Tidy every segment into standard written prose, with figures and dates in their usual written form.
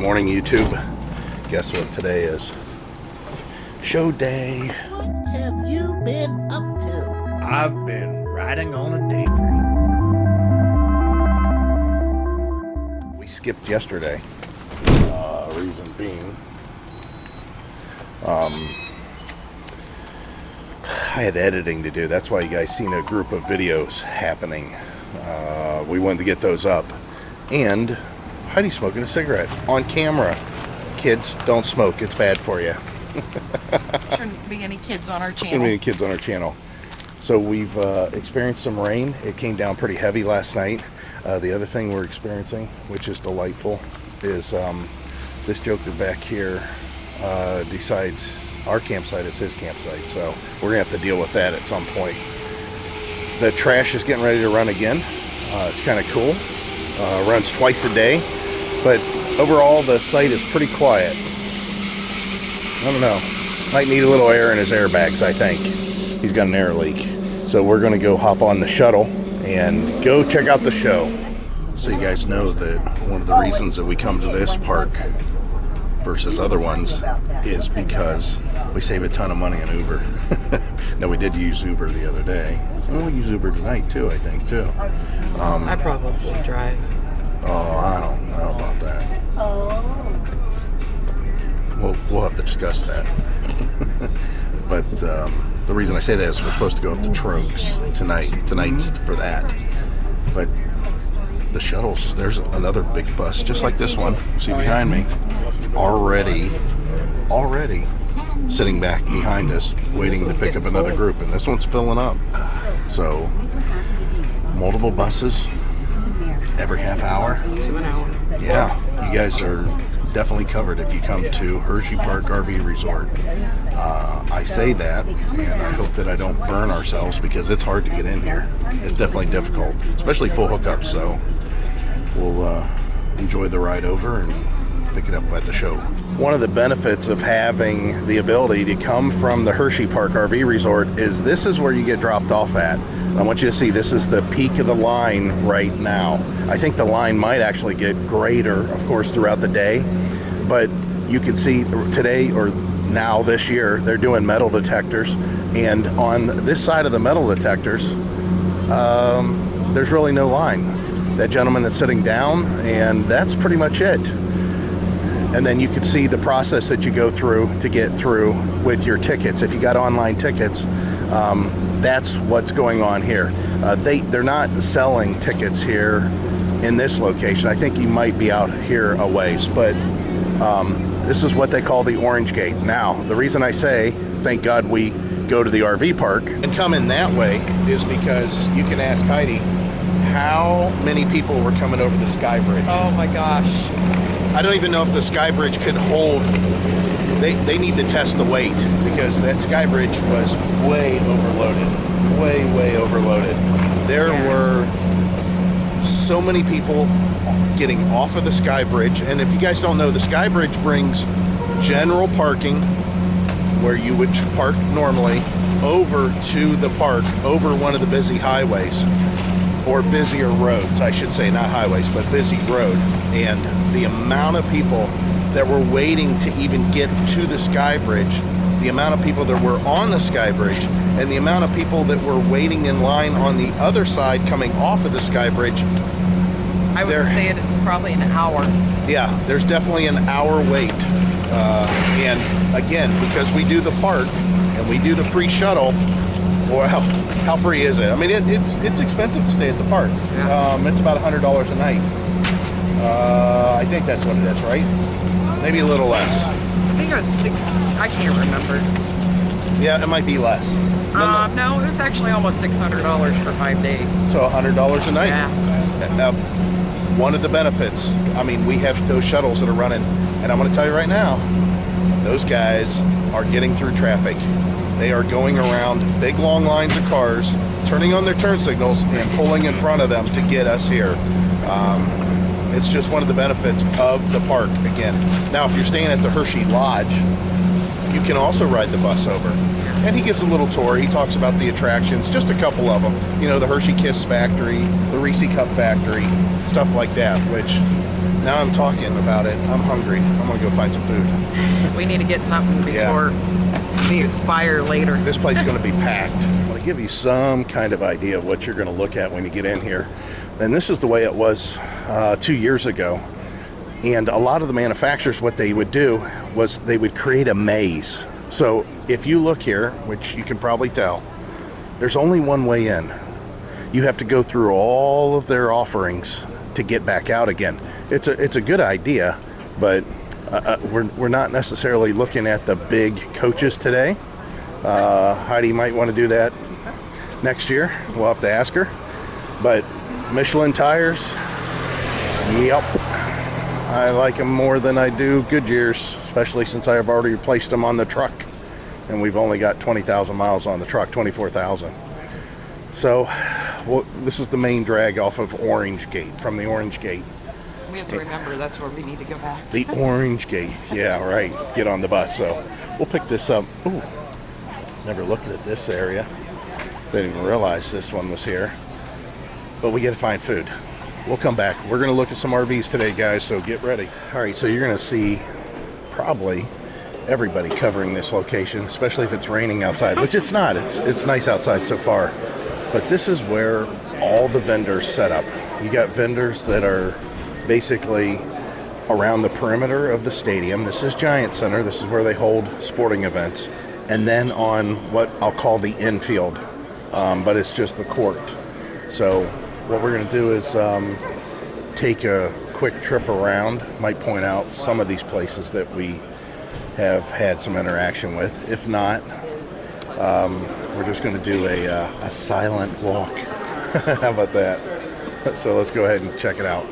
morning, YouTube. Guess what today is? Show day. What have you been up to? I've been riding on a daydream. We skipped yesterday. Reason being, I had editing to do. That's why you guys seen a group of videos happening. We wanted to get those up. And Heidi's smoking a cigarette on camera. Kids, don't smoke. It's bad for you. Shouldn't be any kids on our channel. Shouldn't be any kids on our channel. So we've experienced some rain. It came down pretty heavy last night. The other thing we're experiencing, which is delightful, is this joker back here decides our campsite is his campsite. So we're gonna have to deal with that at some point. The trash is getting ready to run again. It's kind of cool. Runs twice a day, but overall the site is pretty quiet. I don't know. Might need a little air in his airbags, I think. He's got an air leak. So we're gonna go hop on the shuttle and go check out the show. So you guys know that one of the reasons that we come to this park versus other ones is because we save a ton of money on Uber. Now we did use Uber the other day. And we'll use Uber tonight too, I think, too. I probably drive. Oh, I don't know about that. We'll have to discuss that. But the reason I say that is we're supposed to go up to Trogs tonight. Tonight's for that. But the shuttles, there's another big bus just like this one. See behind me? Already sitting back behind us, waiting to pick up another group. And this one's filling up. So, multiple buses every half hour. To an hour. Yeah, you guys are definitely covered if you come to Hershey Park RV Resort. I say that, and I hope that I don't burn ourselves because it's hard to get in here. It's definitely difficult, especially full hookups. So we'll enjoy the ride over and pick it up at the show. One of the benefits of having the ability to come from the Hershey Park RV Resort is this is where you get dropped off at. And I want you to see this is the peak of the line right now. I think the line might actually get greater, of course, throughout the day. But you can see today, or now this year, they're doing metal detectors. And on this side of the metal detectors, there's really no line. That gentleman that's sitting down, and that's pretty much it. And then you can see the process that you go through to get through with your tickets. If you got online tickets, that's what's going on here. They're not selling tickets here in this location. I think you might be out here a ways, but this is what they call the Orange Gate. Now, the reason I say, thank God we go to the RV park and come in that way is because you can ask Heidi how many people were coming over the Sky Bridge. Oh my gosh. I don't even know if the Sky Bridge could hold. They need to test the weight because that Sky Bridge was way overloaded. Way overloaded. There were so many people getting off of the Sky Bridge. And if you guys don't know, the Sky Bridge brings general parking where you would park normally over to the park, over one of the busy highways. Or busier roads, I should say, not highways, but busy road. And the amount of people that were waiting to even get to the Sky Bridge, the amount of people that were on the Sky Bridge, and the amount of people that were waiting in line on the other side coming off of the Sky Bridge. I was saying it's probably an hour. Yeah, there's definitely an hour wait. And again, because we do the park and we do the free shuttle, well, how free is it? I mean, it's expensive to stay at the park. Yeah. It's about $100 a night. I think that's what it is, right? Maybe a little less. I think it was $6. I can't remember. Yeah, it might be less. No, it was actually almost $600 for 5 days. So $100 a night. Yeah. One of the benefits. I mean, we have those shuttles that are running, and I'm going to tell you right now, those guys are getting through traffic. They are going around big long lines of cars, turning on their turn signals and pulling in front of them to get us here. It's just one of the benefits of the park again. Now, if you're staying at the Hershey Lodge, you can also ride the bus over. And he gives a little tour. He talks about the attractions, just a couple of them. You know, the Hershey Kiss Factory, the Reese Cup Factory, stuff like that, which Now I'm talking about it. I'm hungry. I'm gonna go find some food. We need to get something before we expire later. This place is gonna be packed. I want to give you some kind of idea of what you're gonna look at when you get in here. And this is the way it was 2 years ago. And a lot of the manufacturers, what they would do was they would create a maze. So if you look here, which you can probably tell, there's only one way in. You have to go through all of their offerings to get back out again. It's a good idea, but we're not necessarily looking at the big coaches today. Heidi might want to do that next year. We'll have to ask her. But Michelin tires, yep. I like them more than I do Goodyears, especially since I have already replaced them on the truck. And we've only got 20,000 miles on the truck, 24,000. So well, this is the main drag off of Orange Gate, from the Orange Gate. We have to remember that's where we need to go back. The Orange Gate, yeah, right. Get on the bus. So we'll pick this up. Ooh, never looked at this area. Didn't even realize this one was here. But we got to find food. We'll come back. We're going to look at some RVs today, guys, so get ready. All right, so you're going to see probably everybody covering this location, especially if it's raining outside, which it's not. It's nice outside so far. But this is where all the vendors set up. You got vendors that are basically around the perimeter of the stadium. This is Giant Center. This is where they hold sporting events. And then on what I'll call the infield, but it's just the court. So what we're going to do is take a quick trip around. Might point out some of these places that we have had some interaction with. If not, we're just going to do a silent walk. How about that? So let's go ahead and check it out.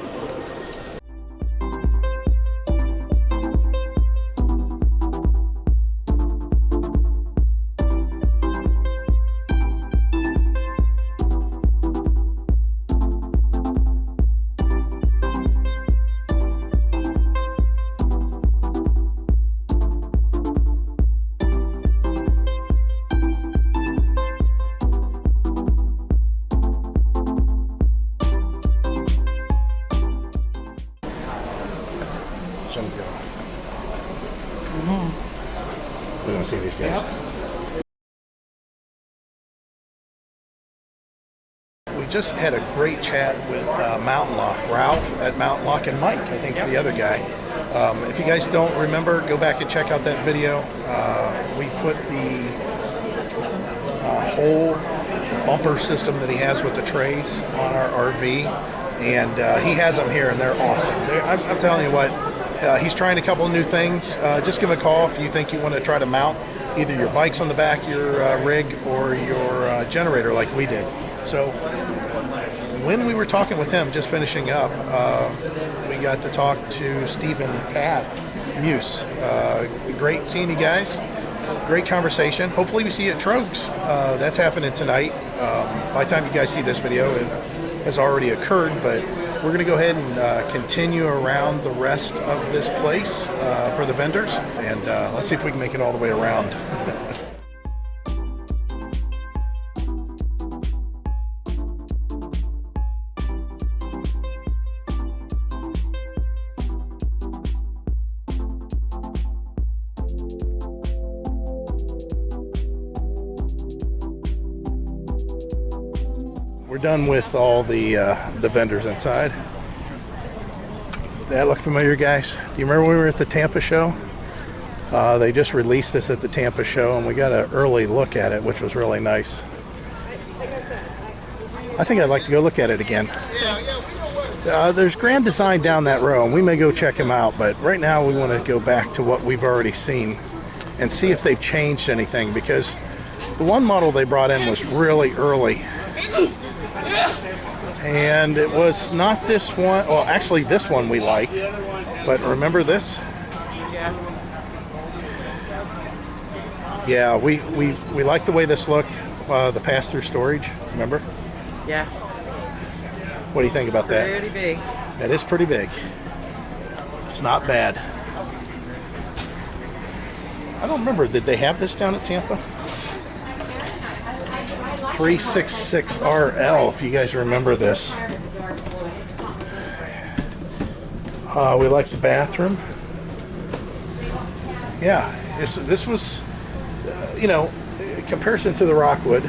We're going to see these guys. Yep. We just had a great chat with Mountain Lock, Ralph at Mountain Lock, and Mike, I think, is the other guy. If you guys don't remember, go back and check out that video. We put the whole bumper system that he has with the trays on our RV, and he has them here, and they're awesome. I'm telling you what, he's trying a couple of new things. Just give him a call if you think you want to try to mount either your bikes on the back of your rig or your generator like we did. So when we were talking with him, just finishing up, we got to talk to Stephen Pat Muse. Great seeing you guys. Great conversation. Hopefully we see you at Trogs. That's happening tonight. By the time you guys see this video, it has already occurred, but we're going to go ahead and continue around the rest of this place for the vendors, and let's see if we can make it all the way around. We're done with all the vendors inside. That look familiar, guys? Do you remember when we were at the Tampa show? They just released this at the Tampa show, and we got an early look at it, which was really nice. I think I'd like to go look at it again. There's Grand Design down that row, and we may go check them out, but right now we want to go back to what we've already seen and see if they've changed anything, because the one model they brought in was really early. And it was not this one. Well, actually this one we liked, but remember this? Yeah, we like the way this looked, the pass-through storage, remember? Yeah. What do you think about that? Pretty big. That is pretty big. It's not bad. I don't remember, did they have this down at Tampa? 366RL, if you guys remember this. We like the bathroom. Yeah, this was, you know, in comparison to the Rockwood,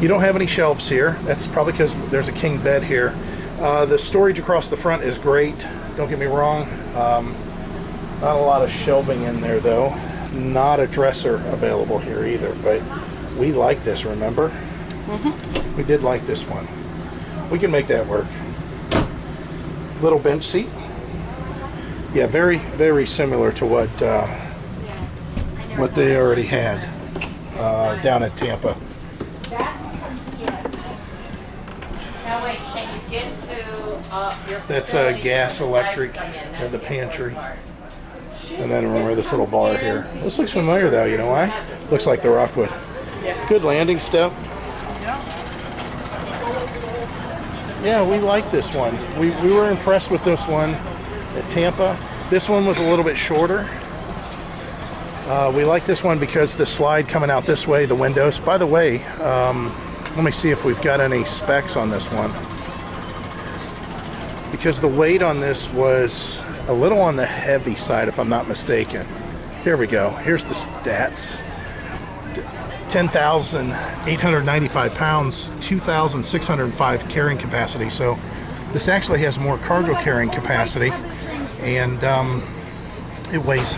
you don't have any shelves here. That's probably because there's a king bed here. The storage across the front is great. Don't get me wrong. Not a lot of shelving in there though. Not a dresser available here either, but we like this, remember? Mm-hmm. We did like this one. We can make that work. Little bench seat. Yeah, very, very similar to what they already had down at Tampa. Now wait, can you get to your That's gas, electric, and the pantry. And then remember this little bar here. This looks familiar though, you know why? Looks like the Rockwood. Good landing step. Yeah, we like this one. We were impressed with this one at Tampa. This one was a little bit shorter. We like this one because the slide coming out this way, the windows. By the way, let me see if we've got any specs on this one. Because the weight on this was a little on the heavy side, if I'm not mistaken. Here we go. Here's the stats. 10,895 pounds, 2,605 carrying capacity. So this actually has more cargo carrying capacity, and it weighs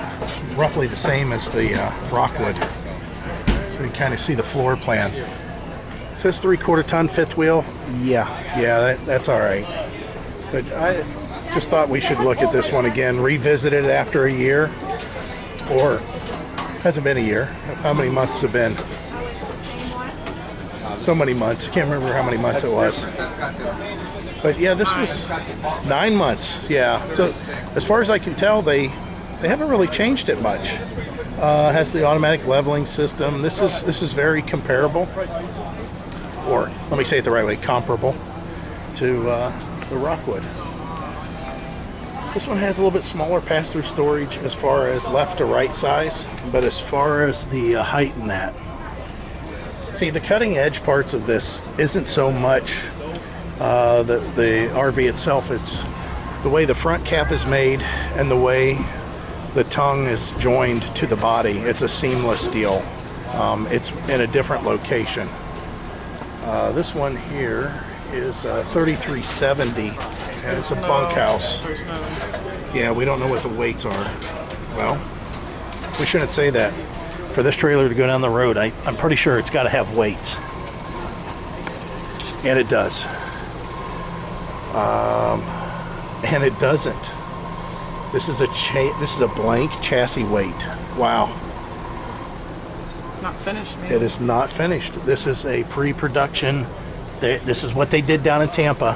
roughly the same as the Rockwood. So you can kind of see the floor plan. It says 3/4 ton, fifth wheel. Yeah, that's all right. But I just thought we should look at this one again, revisit it after a year, or hasn't been a year. How many months have been? So many months. I can't remember how many months it was. But yeah, this was 9 months. Yeah. So as far as I can tell, they haven't really changed it much. Has the automatic leveling system. This is very comparable, or let me say it the right way, comparable to the Rockwood. This one has a little bit smaller pass-through storage as far as left to right size, but as far as the height in that. See, the cutting edge parts of this isn't so much the RV itself. It's the way the front cap is made and the way the tongue is joined to the body. It's a seamless deal. It's in a different location. This one here is 3370, and it's a bunkhouse. Yeah, we don't know what the weights are. Well, we shouldn't say that. For this trailer to go down the road, I'm pretty sure it's got to have weights, and it does. And it doesn't. This is a blank chassis weight. Wow. Not finished, man. It is not finished. This is a pre-production. This is what they did down in Tampa.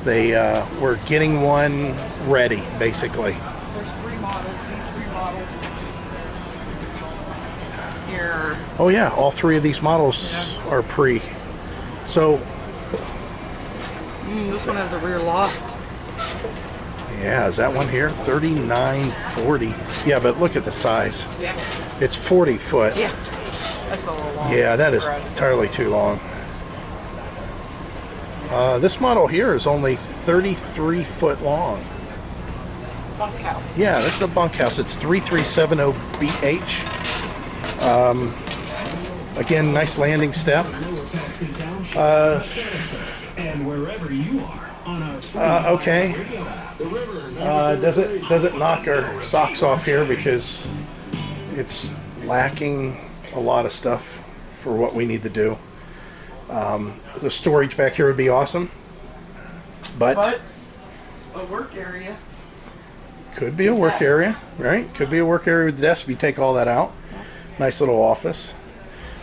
They were getting one ready, basically. There's 3 models. These 3 models. Here. Oh yeah, all 3 of these models are pre. So this one has a rear loft. yeah, is that one here? 3940. Yeah, but look at the size. Yeah. It's 40 foot. Yeah. That's a little long. Yeah, that is entirely too long. This model here is only 33 foot long. Bunkhouse. Yeah, this is a bunkhouse. It's 3370BH. Again, nice landing step. And wherever you are on our Okay. Does it knock our socks off here because it's lacking a lot of stuff for what we need to do. The storage back here would be awesome, but a work area. could be a work area, right? Could be a work area with the desk if you take all that out. Nice little office.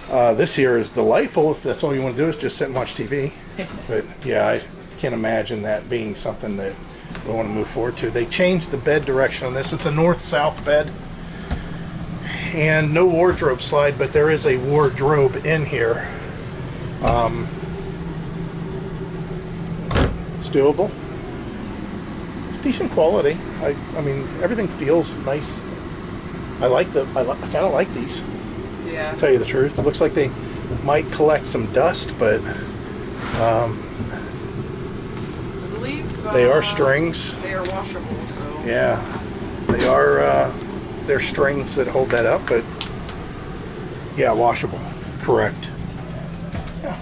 This here is delightful if that's all you want to do is just sit and watch TV. But yeah, I can't imagine that being something that we want to move forward to. They changed the bed direction on this. It's a north-south bed. And no wardrobe slide, but there is a wardrobe in here. It's doable. It's decent quality. I mean, everything feels nice. I kind of like these. Yeah. To tell you the truth, it looks like they might collect some dust, but I believe They are strings. They are washable, so. Yeah, they are. They're strings that hold that up, but yeah, washable. Correct. Yeah.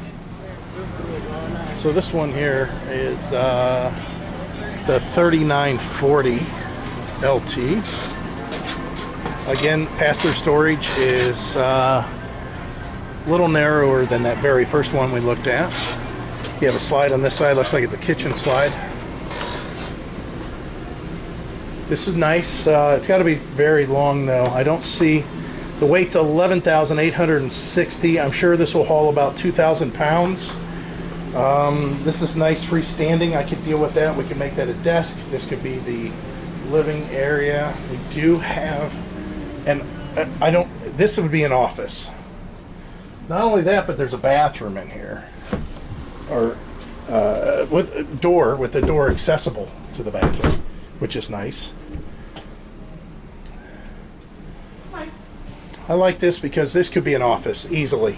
So this one here is the 3940 LT. Again, pass-through storage is a little narrower than that very first one we looked at. You have a slide on this side, looks like it's a kitchen slide. This is nice. It's got to be very long though. I don't see, the weight's 11,860. I'm sure this will haul about 2,000 pounds. This is nice freestanding. I could deal with that. We can make that a desk. This could be the living area. We do have, and this would be an office. Not only that, but there's a bathroom in here. Or with the door accessible to the bathroom, which is nice. I like this because this could be an office easily.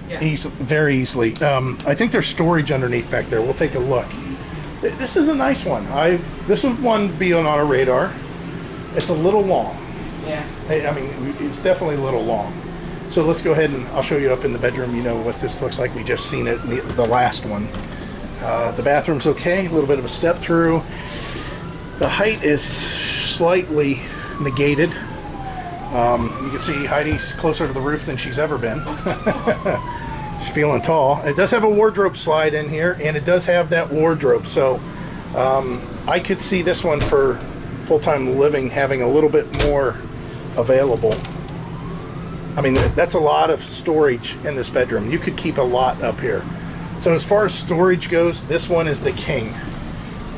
Yeah. Very easily. I think there's storage underneath back there. We'll take a look. This is a nice one. This would one be on our radar. It's a little long. Yeah. I mean, it's definitely a little long. So let's go ahead and I'll show you up in the bedroom. You know what this looks like. We just seen it in the last one. The bathroom's okay. A little bit of a step through. The height is slightly negated. You can see Heidi's closer to the roof than she's ever been. She's feeling tall. It does have a wardrobe slide in here, and it does have that wardrobe. So I could see this one for full-time living having a little bit more available. I mean, that's a lot of storage in this bedroom. You could keep a lot up here. So as far as storage goes, this one is the king.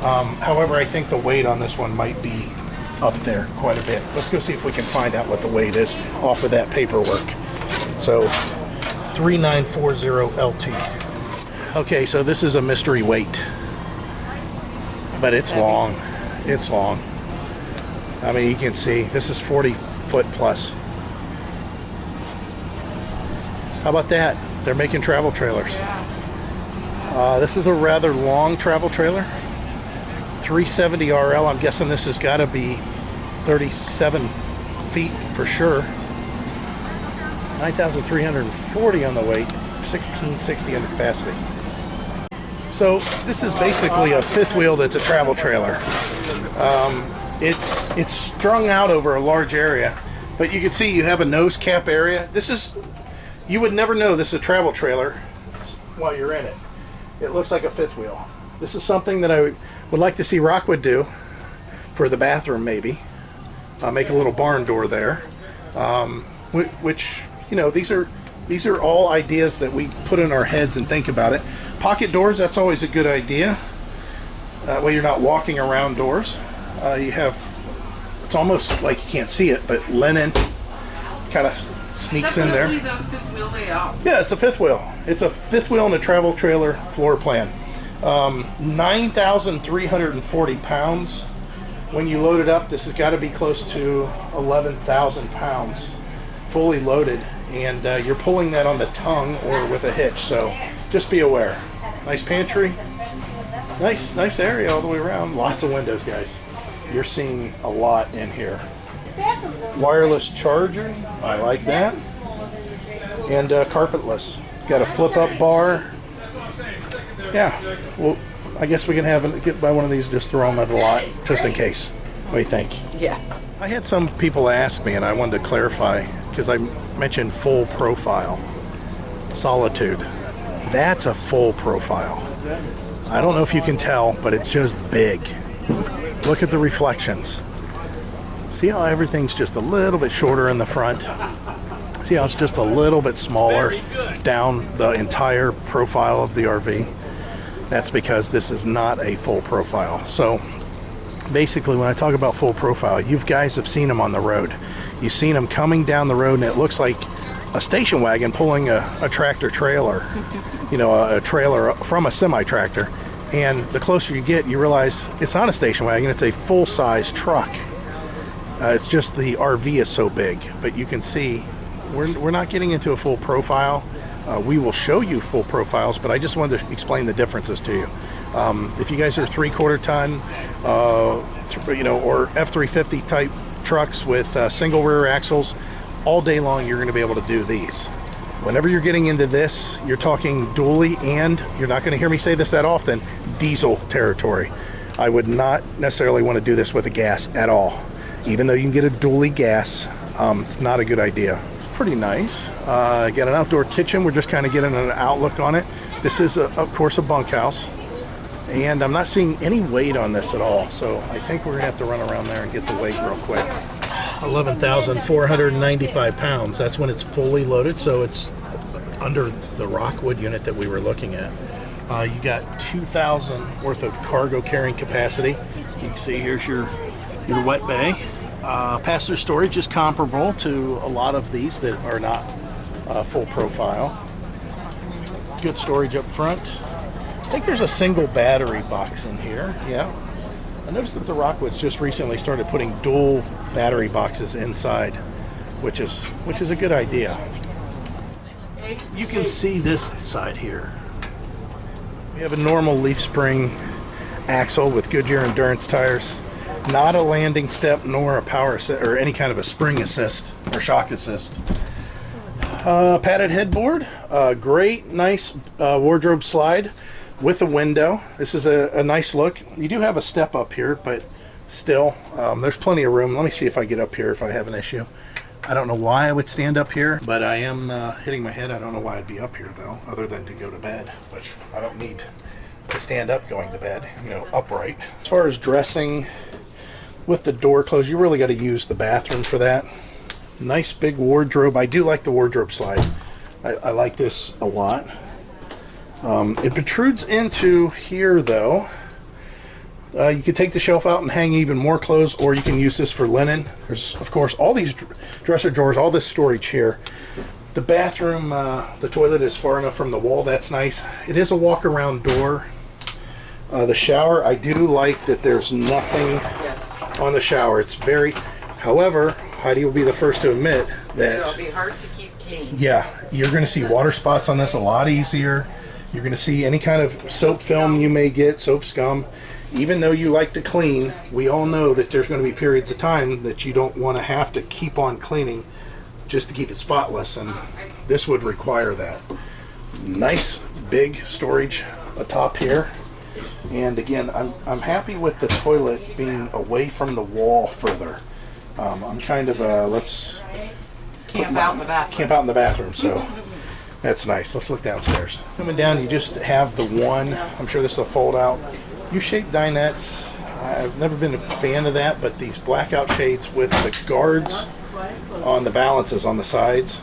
However, I think the weight on this one might be up there quite a bit. Let's go see if we can find out what the weight is off of that paperwork. So 3940 LT. Okay, so this is a mystery weight, but it's long. It's long. I mean, you can see this is 40 foot plus. How about that? They're making travel trailers. This is a rather long travel trailer. 370 RL. I'm guessing this has got to be 37 feet for sure. 9,340 on the weight, 1,660 on the capacity. So this is basically a fifth wheel that's a travel trailer. It's strung out over a large area, but you can see you have a nose cap area. You would never know this is a travel trailer while you're in it. It looks like a fifth wheel. This is something that I would like to see Rockwood do for the bathroom, maybe. Make a little barn door there, which, you know, these are all ideas that we put in our heads and think about it. Pocket doors, that's always a good idea. That way you're not walking around doors. You have, it's almost like you can't see it, but linen kind of sneaks in there. The fifth wheel layout. Yeah, it's a fifth wheel. It's a fifth wheel in a travel trailer floor plan. 9,340 pounds. When you load it up, this has got to be close to 11,000 pounds fully loaded, and you're pulling that on the tongue or with a hitch, so just be aware. Nice pantry, nice area all the way around. Lots of windows, guys. You're seeing a lot in here. Wireless charger, I like that. And carpetless. Got a flip-up bar. Yeah, well, I guess we can buy one of these, just throw them at the lot, just in case. What do you think? Yeah. I had some people ask me, and I wanted to clarify, because I mentioned full profile. Solitude. That's a full profile. I don't know if you can tell, but it's just big. Look at the reflections. See how everything's just a little bit shorter in the front? See how it's just a little bit smaller down the entire profile of the RV? That's because this is not a full profile. So basically, when I talk about full profile, you guys have seen them on the road. You've seen them coming down the road, and it looks like a station wagon pulling a tractor trailer, you know, a trailer from a semi-tractor. And the closer you get, you realize it's not a station wagon, it's a full-size truck. It's just the RV is so big, but you can see we're not getting into a full profile. We will show you full profiles, but I just wanted to explain the differences to you. If you guys are 3/4 ton, or F350 type trucks with single rear axles, all day long you're going to be able to do these. Whenever you're getting into this, you're talking dually, and you're not going to hear me say this that often, diesel territory. I would not necessarily want to do this with a gas at all. Even though you can get a dually gas, it's not a good idea. It's pretty nice. Got an outdoor kitchen. We're just kind of getting an outlook on it. This is, of course, a bunkhouse. And I'm not seeing any weight on this at all. So I think we're going to have to run around there and get the weight real quick. 11,495 pounds. That's when it's fully loaded, so it's under the Rockwood unit that we were looking at. You got 2,000 worth of cargo carrying capacity. You can see here's your wet bay. Passenger storage is comparable to a lot of these that are not full profile. Good storage up front. I think there's a single battery box in here. Yeah. I noticed that the Rockwoods just recently started putting dual battery boxes inside, which is a good idea. You can see this side here. We have a normal leaf spring axle with Goodyear Endurance tires, not a landing step nor a power assist or any kind of a spring assist or shock assist. Padded headboard, great, nice wardrobe slide with a window. This is a nice look. You do have a step up here, but still, there's plenty of room. Let me see if I get up here if I have an issue. I don't know why I would stand up here, but I am hitting my head. I don't know why I'd be up here though, other than to go to bed, which I don't need to stand up going to bed, upright. As far as dressing with the door closed, you really got to use the bathroom for that. Nice big wardrobe. I do like the wardrobe slide. I like this a lot. It protrudes into here though. You can take the shelf out and hang even more clothes, or you can use this for linen. There's, of course, all these dresser drawers, all this storage here. The bathroom, the toilet is far enough from the wall. That's nice. It is a walk-around door. The shower, I do like that there's nothing on the shower. It's very, however, Heidi will be the first to admit that It'll be hard to keep clean. Yeah, you're going to see water spots on this a lot easier. You're going to see any kind of soap film you may get, soap scum. Even though you like to clean, we all know that there's going to be periods of time that you don't want to have to keep on cleaning just to keep it spotless, and this would require that. Nice big storage atop here. And again, I'm happy with the toilet being away from the wall further. I'm kind of let's Camp out in the bathroom. Camp out in the bathroom, so that's nice. Let's look downstairs. Coming down, you just have the one, I'm sure this will fold out, U-shaped dinettes. I've never been a fan of that, but these blackout shades with the guards on the balances on the sides,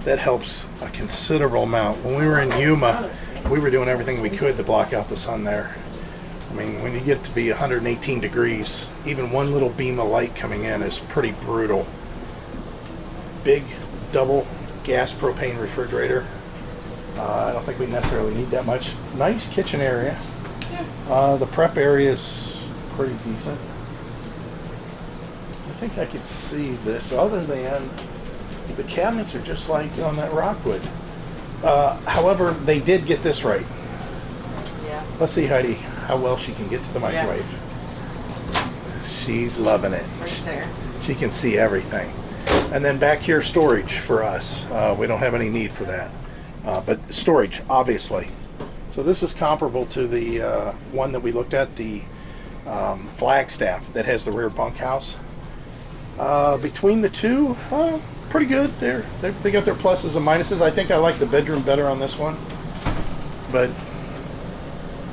that helps a considerable amount. When we were in Yuma, we were doing everything we could to block out the sun there. I mean, when you get to be 118 degrees, even one little beam of light coming in is pretty brutal. Big double gas propane refrigerator. I don't think we necessarily need that much. Nice kitchen area. The prep area is pretty decent. I think I could see this, other than the cabinets are just like on that Rockwood. However, they did get this right. Yeah. Let's see Heidi how well she can get to the microwave. She's loving it. Right there. She can see everything. And then back here, storage for us. We don't have any need for that. But storage, obviously. So this is comparable to the one that we looked at, the Flagstaff that has the rear bunkhouse. Between the two, pretty good. They got their pluses and minuses. I think I like the bedroom better on this one, but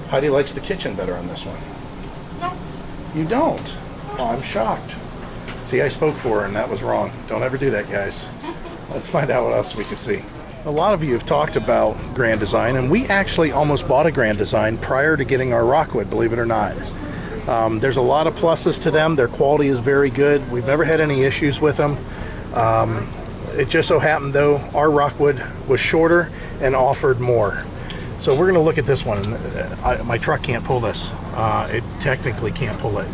Heidi likes the kitchen better on this one. No. You don't? Oh, I'm shocked. See, I spoke for her and that was wrong. Don't ever do that, guys. Let's find out what else we can see. A lot of you have talked about Grand Design, and we actually almost bought a Grand Design prior to getting our Rockwood, believe it or not. There's a lot of pluses to them. Their quality is very good. We've never had any issues with them. It just so happened, though, our Rockwood was shorter and offered more. So we're going to look at this one. My truck can't pull this. It technically can't pull it.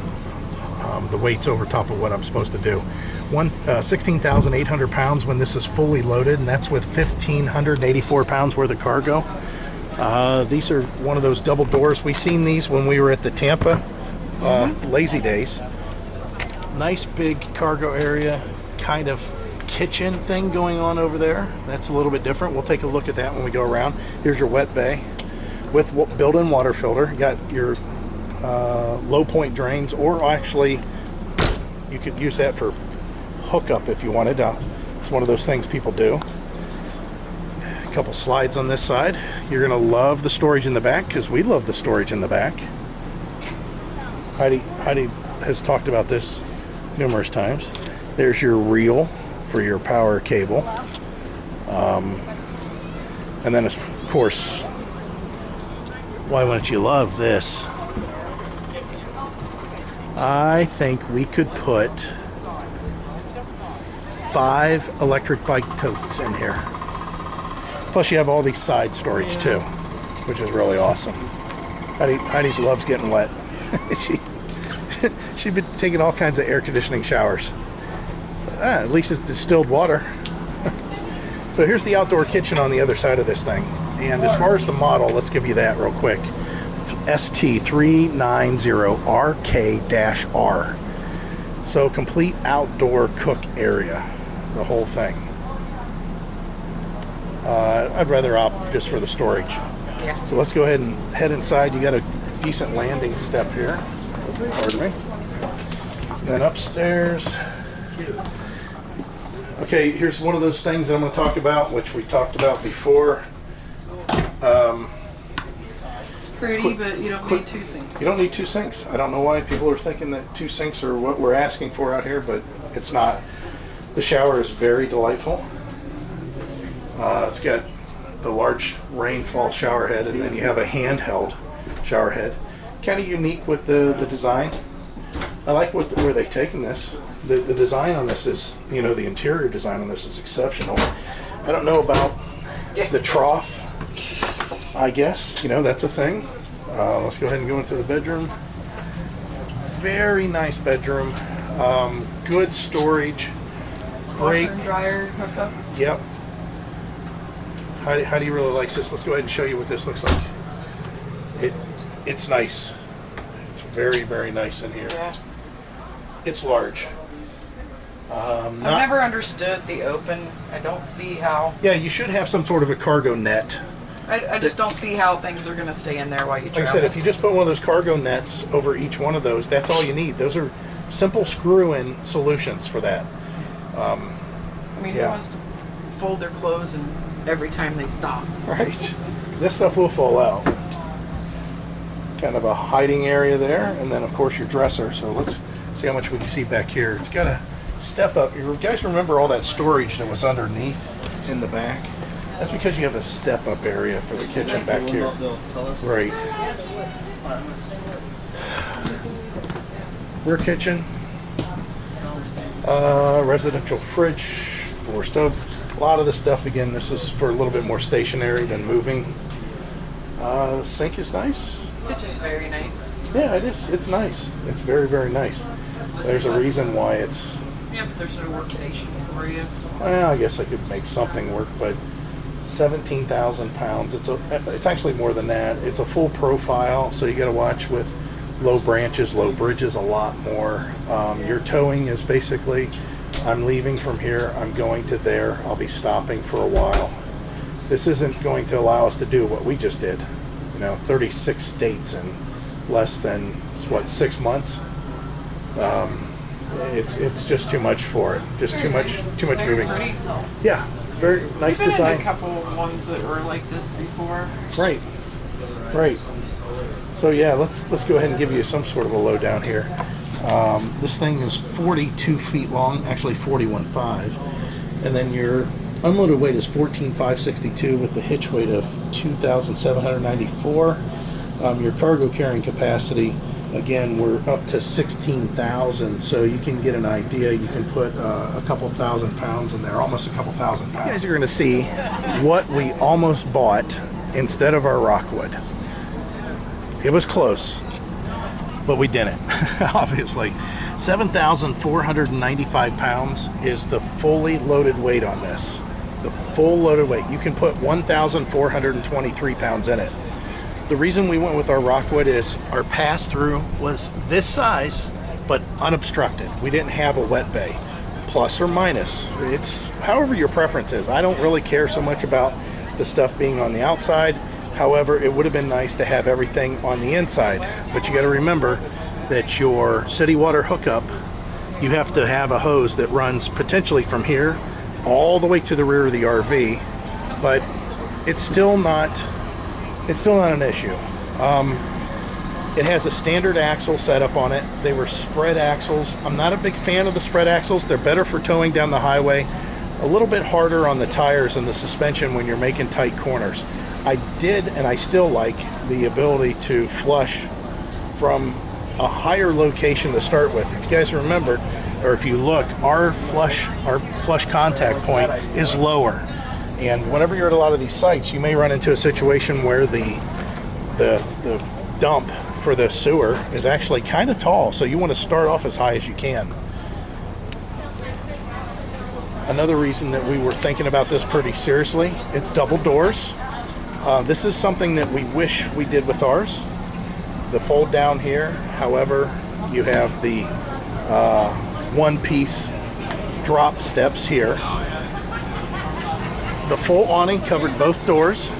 The weight's over top of what I'm supposed to do. 16,800 pounds when this is fully loaded, and that's with 1,584 pounds worth of cargo. These are one of those double doors. We seen these when we were at the Tampa Lazy Days. Nice big cargo area, kind of kitchen thing going on over there. That's a little bit different. We'll take a look at that when we go around. Here's your wet bay with built-in water filter. You got your low point drains, or actually you could use that for hookup if you wanted. It's one of those things people do. A couple slides on this side. You're gonna love the storage in the back, because we love the storage in the back. Heidi has talked about this numerous times. There's your reel for your power cable, and then of course, why wouldn't you love this? I think we could put 5 electric bike totes in here. Plus you have all these side storage too, which is really awesome. Heidi's loves getting wet. She's been taking all kinds of air conditioning showers. At least it's distilled water. So here's the outdoor kitchen on the other side of this thing. And as far as the model, let's give you that real quick. ST390RK-R. So complete outdoor cook area, the whole thing. I'd rather opt just for the storage. Yeah. So let's go ahead and head inside. You got a decent landing step here. Pardon me. Then upstairs. Okay, here's one of those things I'm going to talk about, which we talked about before. It's pretty, but you don't need 2 sinks. You don't need 2 sinks. I don't know why people are thinking that 2 sinks are what we're asking for out here, but it's not. The shower is very delightful. It's got the large rainfall shower head, and then you have a handheld shower head. Kind of unique with the design. I like where they've taken this. The design on this is, the interior design on this is exceptional. I don't know about the trough. I guess, that's a thing. Let's go ahead and go into the bedroom. Very nice bedroom. Good storage. Great. Washer and dryer hookup. Yep. How do you really like this? Let's go ahead and show you what this looks like. It's nice. It's very, very nice in here. Yeah. It's large. I've never understood the open. I don't see how. Yeah, you should have some sort of a cargo net. I just don't see how things are going to stay in there while you travel. Like I said, if you just put one of those cargo nets over each one of those, that's all you need. Those are simple screw-in solutions for that. I mean, who wants to fold their clothes and every time they stop? Right. This stuff will fall out. Kind of a hiding area there, and then of course your dresser. So let's see how much we can see back here. It's got a step up. You guys remember all that storage that was underneath in the back? That's because you have a step up area for the kitchen back here. Right. Rear kitchen. Residential fridge, 4 stove. A lot of the stuff, again, this is for a little bit more stationary than moving. The sink is nice. Kitchen's very nice. Yeah, it is. It's nice. It's very, very nice. There's a reason why it's... Yeah, but there's no workstation for you. Well, I guess I could make something work, but 17,000 pounds. It's actually more than that. It's a full profile, so you got to watch with low branches, low bridges a lot more. Your towing is basically, I'm leaving from here, I'm going to there, I'll be stopping for a while. This isn't going to allow us to do what we just did. 36 states in less than, 6 months? It's just too much for it. Just too much moving. Pretty. Yeah, very nice We've been design. in a couple ones that were like this before. Right. So yeah, let's go ahead and give you some sort of a lowdown here. This thing is 42 feet long, actually 41.5, and then your unloaded weight is 14,562 with the hitch weight of 2,794. Your cargo carrying capacity, again, we're up to 16,000, so you can get an idea. You can put a couple thousand pounds in there, almost a couple thousand pounds. You guys are going to see what we almost bought instead of our Rockwood. It was close, but we didn't, obviously. 7,495 pounds is the fully loaded weight on this. The full loaded weight. You can put 1,423 pounds in it. The reason we went with our Rockwood is our pass-through was this size, but unobstructed. We didn't have a wet bay. Plus or minus. It's however your preference is. I don't really care so much about the stuff being on the outside. However, it would have been nice to have everything on the inside. But you got to remember that your city water hookup, you have to have a hose that runs potentially from here all the way to the rear of the RV. But it's still not an issue. It has a standard axle setup on it. They were spread axles. I'm not a big fan of the spread axles. They're better for towing down the highway. A little bit harder on the tires and the suspension when you're making tight corners. I did, and I still like the ability to flush from a higher location to start with. If you guys remember, or if you look, our flush contact point is lower. And whenever you're at a lot of these sites, you may run into a situation where the dump for the sewer is actually kind of tall, so you want to start off as high as you can. Another reason that we were thinking about this pretty seriously, it's double doors. This is something that we wish we did with ours. The fold down here, however, you have the one-piece drop steps here. The full awning covered both doors,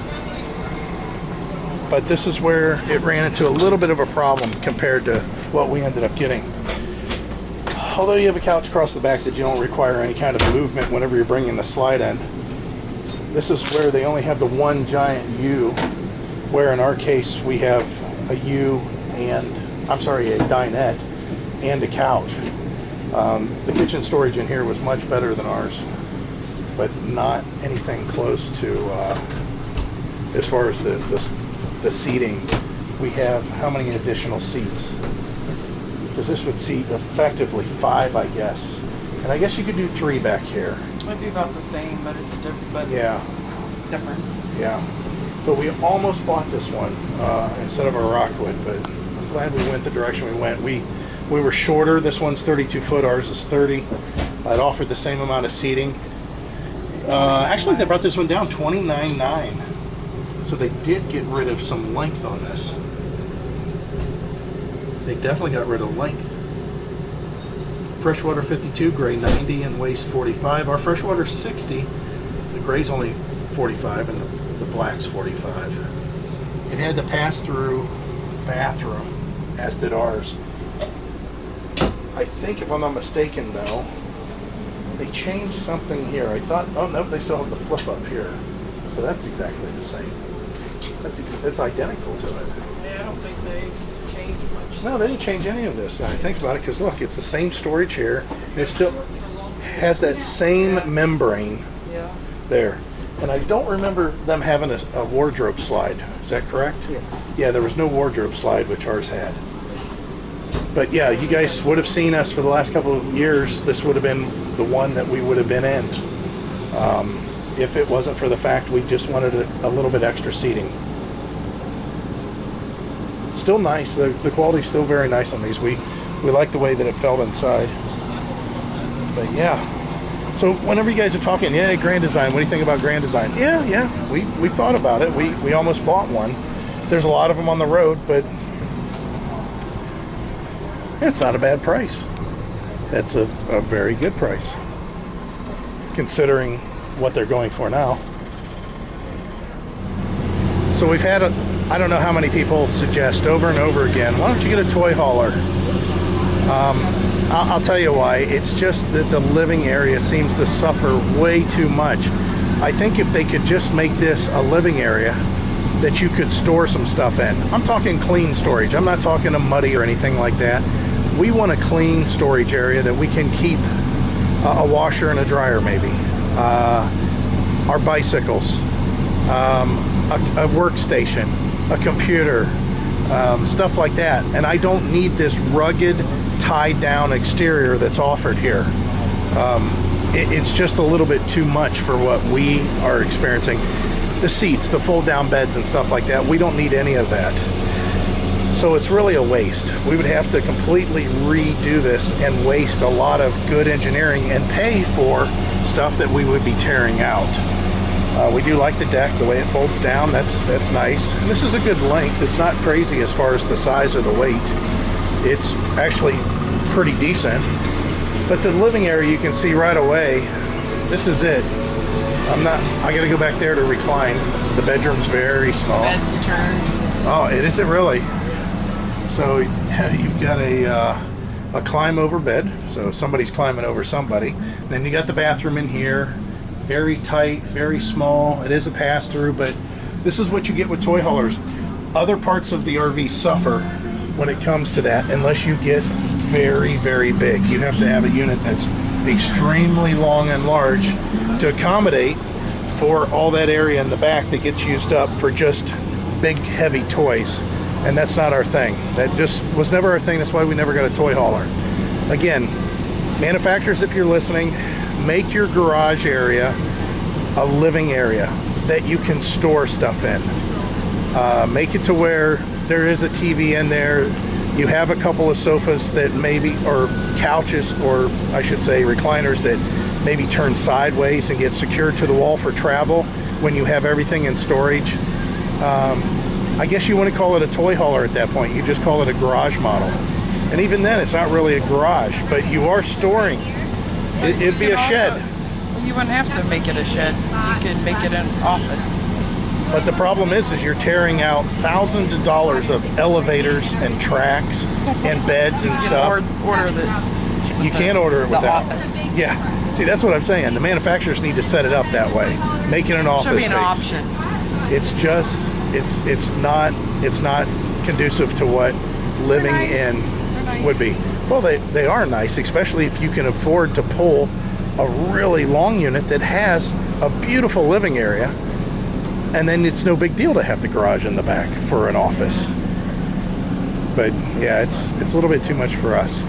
but this is where it ran into a little bit of a problem compared to what we ended up getting. Although you have a couch across the back that you don't require any kind of movement whenever you're bringing the slide in, this is where they only have the one giant U, where in our case we have a U and, I'm sorry, a dinette and a couch. The kitchen storage in here was much better than ours, but not anything close to, as far as the seating. We have how many additional seats? Because this would seat effectively 5, I guess. And I guess you could do 3 back here. Might be about the same, but it's different. But Yeah. different. Yeah. But we almost bought this one instead of our Rockwood, but I'm glad we went the direction we went. We were shorter. This one's 32 foot, ours is 30. It offered the same amount of seating. Actually, they brought this one down 29.9. So they did get rid of some length on this. They definitely got rid of length. Freshwater 52, gray 90, and waist 45. Our freshwater 60, the gray's only 45 and the black's 45. It had the pass-through bathroom, as did ours. I think, if I'm not mistaken, though, they changed something here. I thought, oh no, they still have the flip up here. So that's exactly the same. It's identical to it. Yeah, I don't think they changed much. No, they didn't change any of this. I think about it, because look, it's the same storage here. And it still has that same membrane there. And I don't remember them having a wardrobe slide. Is that correct? Yes. Yeah, there was no wardrobe slide, which ours had. But yeah, you guys would have seen us for the last couple of years. This would have been the one that we would have been in. If it wasn't for the fact we just wanted a little bit extra seating. Still nice. The quality's still very nice on these. We like the way that it felt inside. But yeah. So whenever you guys are talking, yeah, Grand Design, what do you think about Grand Design? Yeah, we thought about it. We almost bought one. There's a lot of them on the road, but it's not a bad price. That's a very good price, considering what they're going for now. So we've had I don't know how many people suggest over and over again, why don't you get a toy hauler? I'll tell you why. It's just that the living area seems to suffer way too much. I think if they could just make this a living area that you could store some stuff in. I'm talking clean storage. I'm not talking a muddy or anything like that. We want a clean storage area that we can keep a washer and a dryer, maybe. Our bicycles, a workstation, a computer, stuff like that. And I don't need this rugged, tied down exterior that's offered here. It's just a little bit too much for what we are experiencing. The seats, the fold down beds and stuff like that, we don't need any of that. So it's really a waste. We would have to completely redo this and waste a lot of good engineering and pay for stuff that we would be tearing out. We do like the deck, the way it folds down. That's nice. And this is a good length. It's not crazy as far as the size or the weight. It's actually pretty decent. But the living area, you can see right away, this is it. I gotta go back there to recline. The bedroom's very small. Bed's turned. Oh, it isn't really. So you've got a climb over bed. So somebody's climbing over somebody. Then you got the bathroom in here. Very tight, very small. It is a pass-through, but this is what you get with toy haulers. Other parts of the RV suffer when it comes to that unless you get very, very big. You have to have a unit that's extremely long and large to accommodate for all that area in the back that gets used up for just big, heavy toys. And that's not our thing. That just was never our thing. That's why we never got a toy hauler. Again, manufacturers, if you're listening, make your garage area a living area that you can store stuff in. Make it to where there is a TV in there. You have a couple of sofas that maybe, or couches, or I should say recliners that maybe turn sideways and get secured to the wall for travel when you have everything in storage. I guess you wouldn't call it a toy hauler at that point. You just call it a garage model. And even then, it's not really a garage, but you are storing. It'd be a shed. You wouldn't have to make it a shed. You could make it an office. But the problem is you're tearing out thousands of dollars of elevators and tracks and beds and stuff. Order You can't order it with that. The office. Yeah. See, that's what I'm saying. The manufacturers need to set it up that way. Make it an office Should be an space. option. It's just, it's not conducive to what living in would be. Well, they are nice, especially if you can afford to pull a really long unit that has a beautiful living area, and then it's no big deal to have the garage in the back for an office. But yeah, it's a little bit too much for us.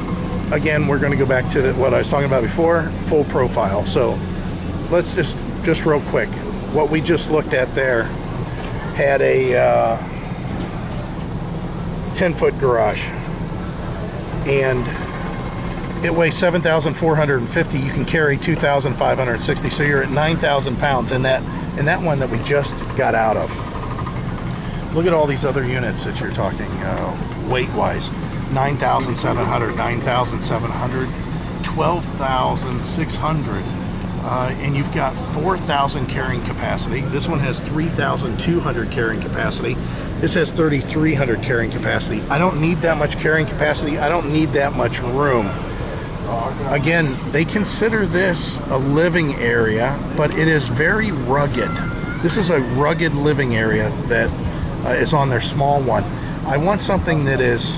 Again, we're going to go back to what I was talking about before, full profile. So let's just real quick, what we just looked at there had a 10-foot garage, and it weighs 7,450. You can carry 2,560, so you're at 9,000 pounds in that one that we just got out of. Look at all these other units that you're talking weight-wise. 9,700, 9,700, 12,600, and you've got 4,000 carrying capacity. This one has 3,200 carrying capacity. This has 3,300 carrying capacity. I don't need that much carrying capacity. I don't need that much room. Again, they consider this a living area, but it is very rugged. This is a rugged living area that is on their small one. I want something that is,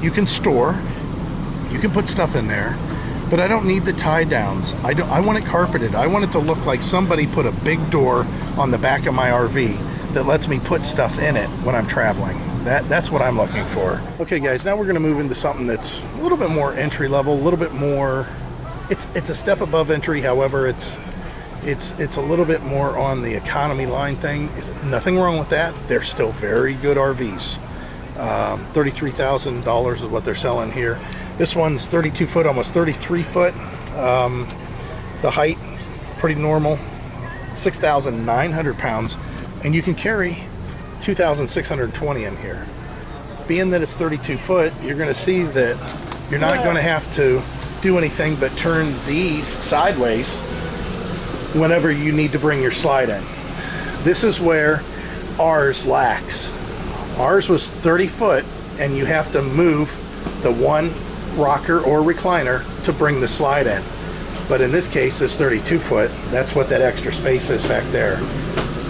you can store, you can put stuff in there, but I don't need the tie downs. I want it carpeted. I want it to look like somebody put a big door on the back of my RV that lets me put stuff in it when I'm traveling. That's what I'm looking for. Okay guys, now we're gonna move into something that's a little bit more entry level, a little bit more, it's a step above entry, however, it's a little bit more on the economy line thing. Nothing wrong with that. They're still very good RVs. $33,000 is what they're selling here. This one's 32 foot, almost 33 foot. The height, pretty normal, 6,900 pounds, and you can carry 2,620 in here. Being that it's 32 foot, you're going to see that you're not going to have to do anything but turn these sideways whenever you need to bring your slide in. This is where ours lacks. Ours was 30 foot, and you have to move the one rocker or recliner to bring the slide in. But in this case, it's 32 foot. That's what that extra space is back there.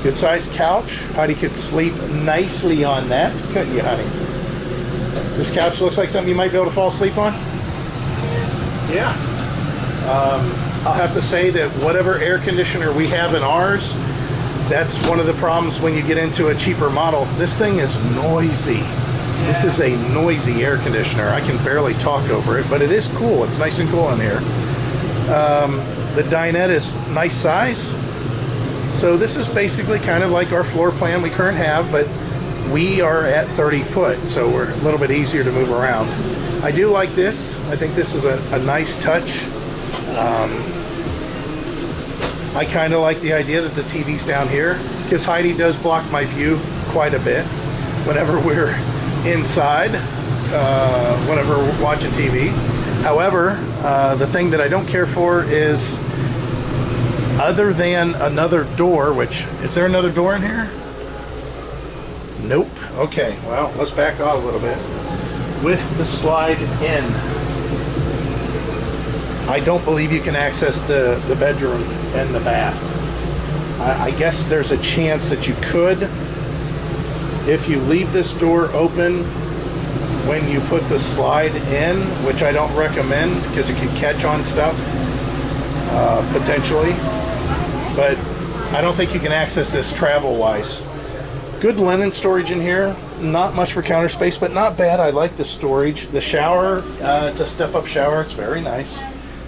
Good sized couch. Heidi could sleep nicely on that, couldn't you, honey? This couch looks like something you might be able to fall asleep on. Yeah. I'll have to say that whatever air conditioner we have in ours, that's one of the problems when you get into a cheaper model. This thing is noisy. This is a noisy air conditioner. I can barely talk over it, but it is cool. It's nice and cool in here. The dinette is nice size. So this is basically kind of like our floor plan we currently have, but We are at 30 foot, so we're a little bit easier to move around. I do like this. I think this is a nice touch. I kind of like the idea that the TV's down here, because Heidi does block my view quite a bit whenever we're inside, whenever we're watching TV. However, the thing that I don't care for is, other than another door, which, is there another door in here? Nope. Okay, well, let's back out a little bit. With the slide in, I don't believe you can access the bedroom and the bath. I guess there's a chance that you could, if you leave this door open when you put the slide in, which I don't recommend because it can catch on stuff, potentially. But I don't think you can access this travel-wise. Good linen storage in here. Not much for counter space, but not bad. I like the storage. The shower, it's a step-up shower. It's very nice.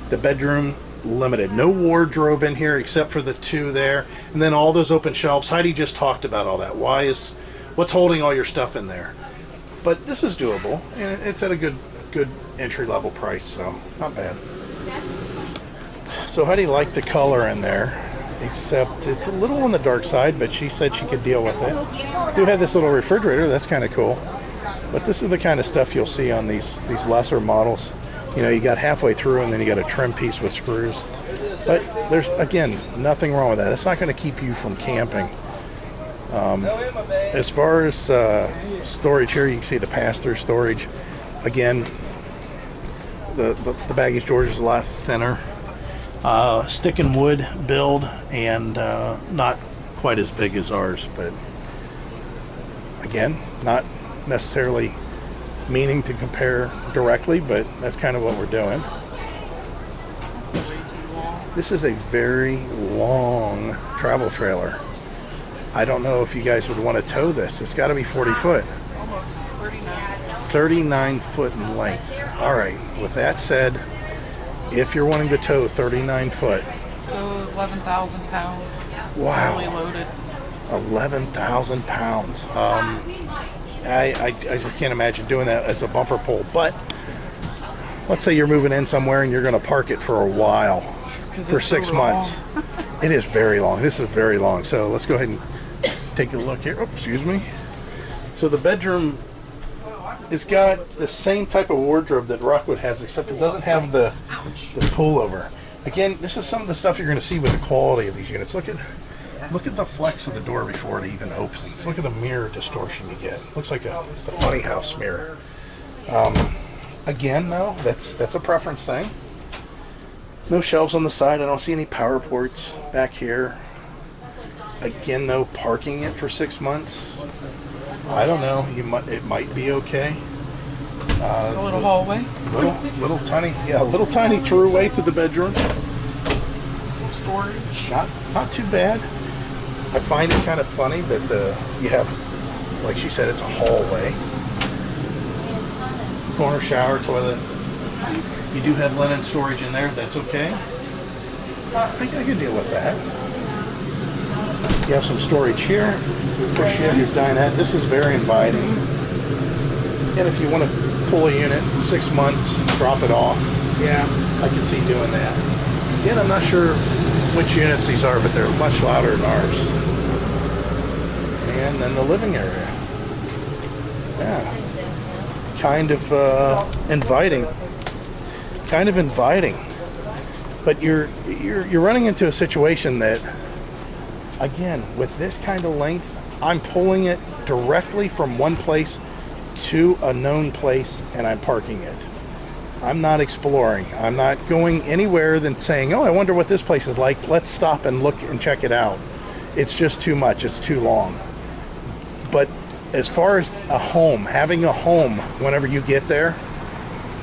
The bedroom, limited. No wardrobe in here except for the two there. And then all those open shelves. Heidi just talked about all that. What's holding all your stuff in there? But this is doable, and it's at a good entry-level price, so not bad. So Heidi liked the color in there, except it's a little on the dark side, but she said she could deal with it. Do have this little refrigerator. That's kind of cool. But this is the kind of stuff you'll see on these lesser models. You know, you got halfway through and then you got a trim piece with screws. But there's, again, nothing wrong with that. It's not going to keep you from camping. As far as storage here, you can see the pass-through storage. Again, the baggage storage is a lot thinner. Stick and wood build, and not quite as big as ours, but again, not necessarily meaning to compare directly, but that's kind of what we're doing. This is a very long travel trailer. I don't know if you guys would want to tow this. It's got to be 40 foot. Almost 39. 39 foot in length. All right, with that said, if you're wanting to tow 39 foot. So 11,000 pounds. Wow. Fully loaded. 11,000 pounds. I just can't imagine doing that as a bumper pull. But let's say you're moving in somewhere and you're going to park it for a while, for 6 months. It is very long. This is very long. So let's go ahead and take a look here. Oh, excuse me. So the bedroom, it's got the same type of wardrobe that Rockwood has, except it doesn't have the pullover. Again, this is some of the stuff you're going to see with the quality of these units. Look at the flex of the door before it even opens. Look at the mirror distortion you get. Looks like a funny house mirror. Again, no, that's a preference thing. No shelves on the side. I don't see any power ports back here. Again, though, parking it for 6 months, I don't know. It might be okay. A little hallway. Little tiny throughway to the bedroom. Some storage. Not too bad. I find it kind of funny that you have, like she said, it's a hallway. Corner shower, toilet. You do have linen storage in there. That's okay. I think I can deal with that. You have some storage here. Of course, you have your dinette. This is very inviting. And if you want to pull a unit 6 months, drop it off. Yeah, I can see doing that. Again, I'm not sure which units these are, but they're much louder than ours. And then the living area. Yeah. Kind of inviting. Kind of inviting. But you're running into a situation that, again, with this kind of length, I'm pulling it directly from one place to a known place, and I'm parking it. I'm not exploring. I'm not going anywhere than saying, oh, I wonder what this place is like. Let's stop and look and check it out. It's just too much. It's too long. But as far as a home, having a home whenever you get there,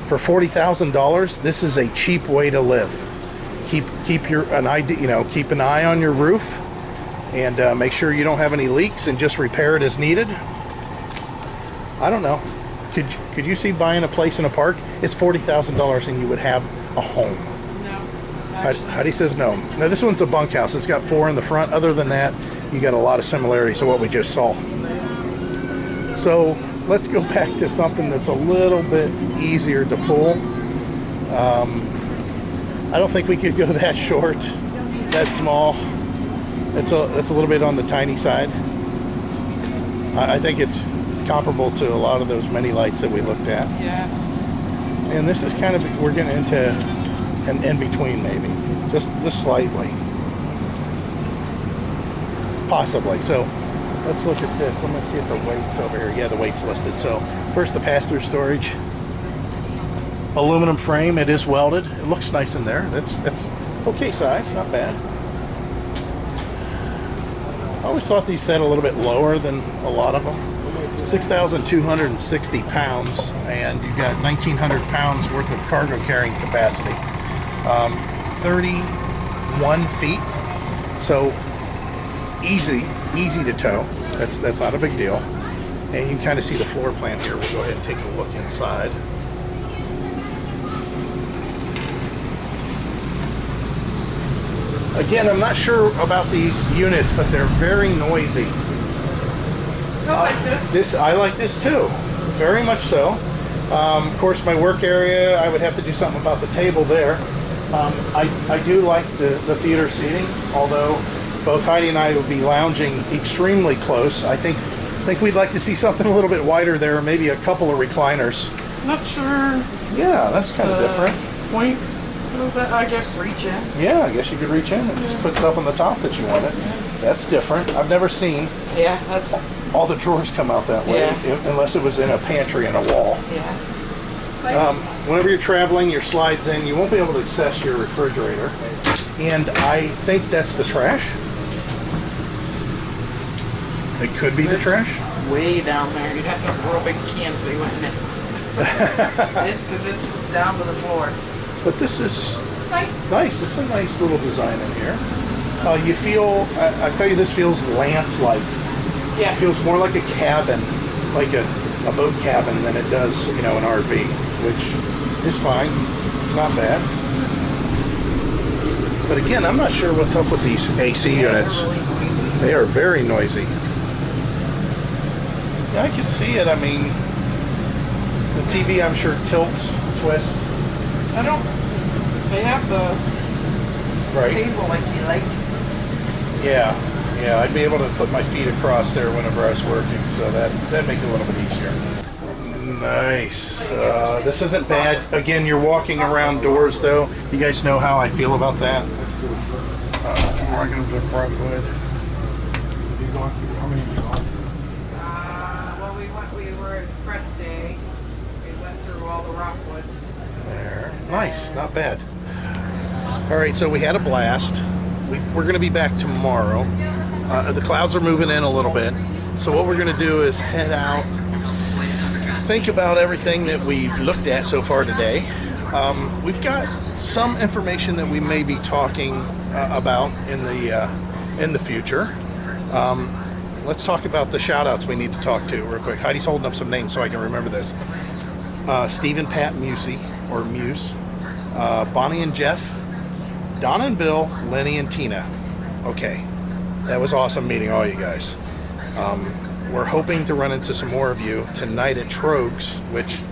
for $40,000, this is a cheap way to live. Keep an eye on your roof, and make sure you don't have any leaks, and just repair it as needed. I don't know. Could you see buying a place in a park? It's $40,000 and you would have a home. No. Heidi says no. Now this one's a bunkhouse. It's got 4 in the front. Other than that, you got a lot of similarities to what we just saw. So let's go back to something that's a little bit easier to pull. I don't think we could go that short, that small. That's a little bit on the tiny side. I think it's comparable to a lot of those mini lights that we looked at. Yeah. And this is kind of, we're getting into an in-between maybe, just slightly. Possibly. So let's look at this. Let me see if the weight's over here. Yeah, the weight's listed. So first, the pass-through storage. Aluminum frame. It is welded. It looks nice in there. That's okay size. Not bad. I always thought these set a little bit lower than a lot of them. 6,260 pounds, and you've got 1,900 pounds worth of cargo carrying capacity. 31 feet. So easy to tow. That's not a big deal. And you can kind of see the floor plan here. We'll go ahead and take a look inside. Again, I'm not sure about these units, but they're very noisy. I like this. I like this too, very much so. Of course, my work area, I would have to do something about the table there. I do like the theater seating, although both Heidi and I would be lounging extremely close. I think we'd like to see something a little bit wider there, maybe a couple of recliners. Not sure. Yeah, that's kind of different. Point. I guess reach in. Yeah, I guess you could reach in and just put stuff on the top that you wanted. That's different. I've never seen. Yeah, that's. All the drawers come out that way, unless it was in a pantry in a wall. Yeah. Whenever you're traveling, your slides in, you won't be able to access your refrigerator. And I think that's the trash. It could be the trash. Way down there. You'd have to have a real big can so you wouldn't miss. Because it's down to the floor. But this is It's nice. nice. It's a nice little design in here. You feel, I tell you, this feels Lance-like. Yeah. It feels more like a cabin, like a boat cabin than it does, an RV, which is fine. It's not bad. But again, I'm not sure what's up with these AC units. They are very noisy. Yeah, I can see it. I mean, the TV, I'm sure, tilts, twists. They have the Right. table like you like. Yeah, I'd be able to put my feet across there whenever I was working, so that'd make it a little bit easier. Nice. This isn't bad. Again, you're walking around doors, though. You guys know how I feel about that. Walking to Broadwood. Well, we were at Press Day. We went through all the Rockwoods. There. Nice. Not bad. All right, so we had a blast. We're going to be back tomorrow. The clouds are moving in a little bit. So what we're going to do is head out, think about everything that we've looked at so far today. We've got some information that we may be talking about in the future. Let's talk about the shout-outs we need to talk to real quick. Heidi's holding up some names so I can remember this. Steve and Pat Musey, or Muse. Bonnie and Jeff. Donna and Bill, Lenny and Tina. Okay, that was awesome meeting all you guys. We're hoping to run into some more of you tonight at Trogs, which,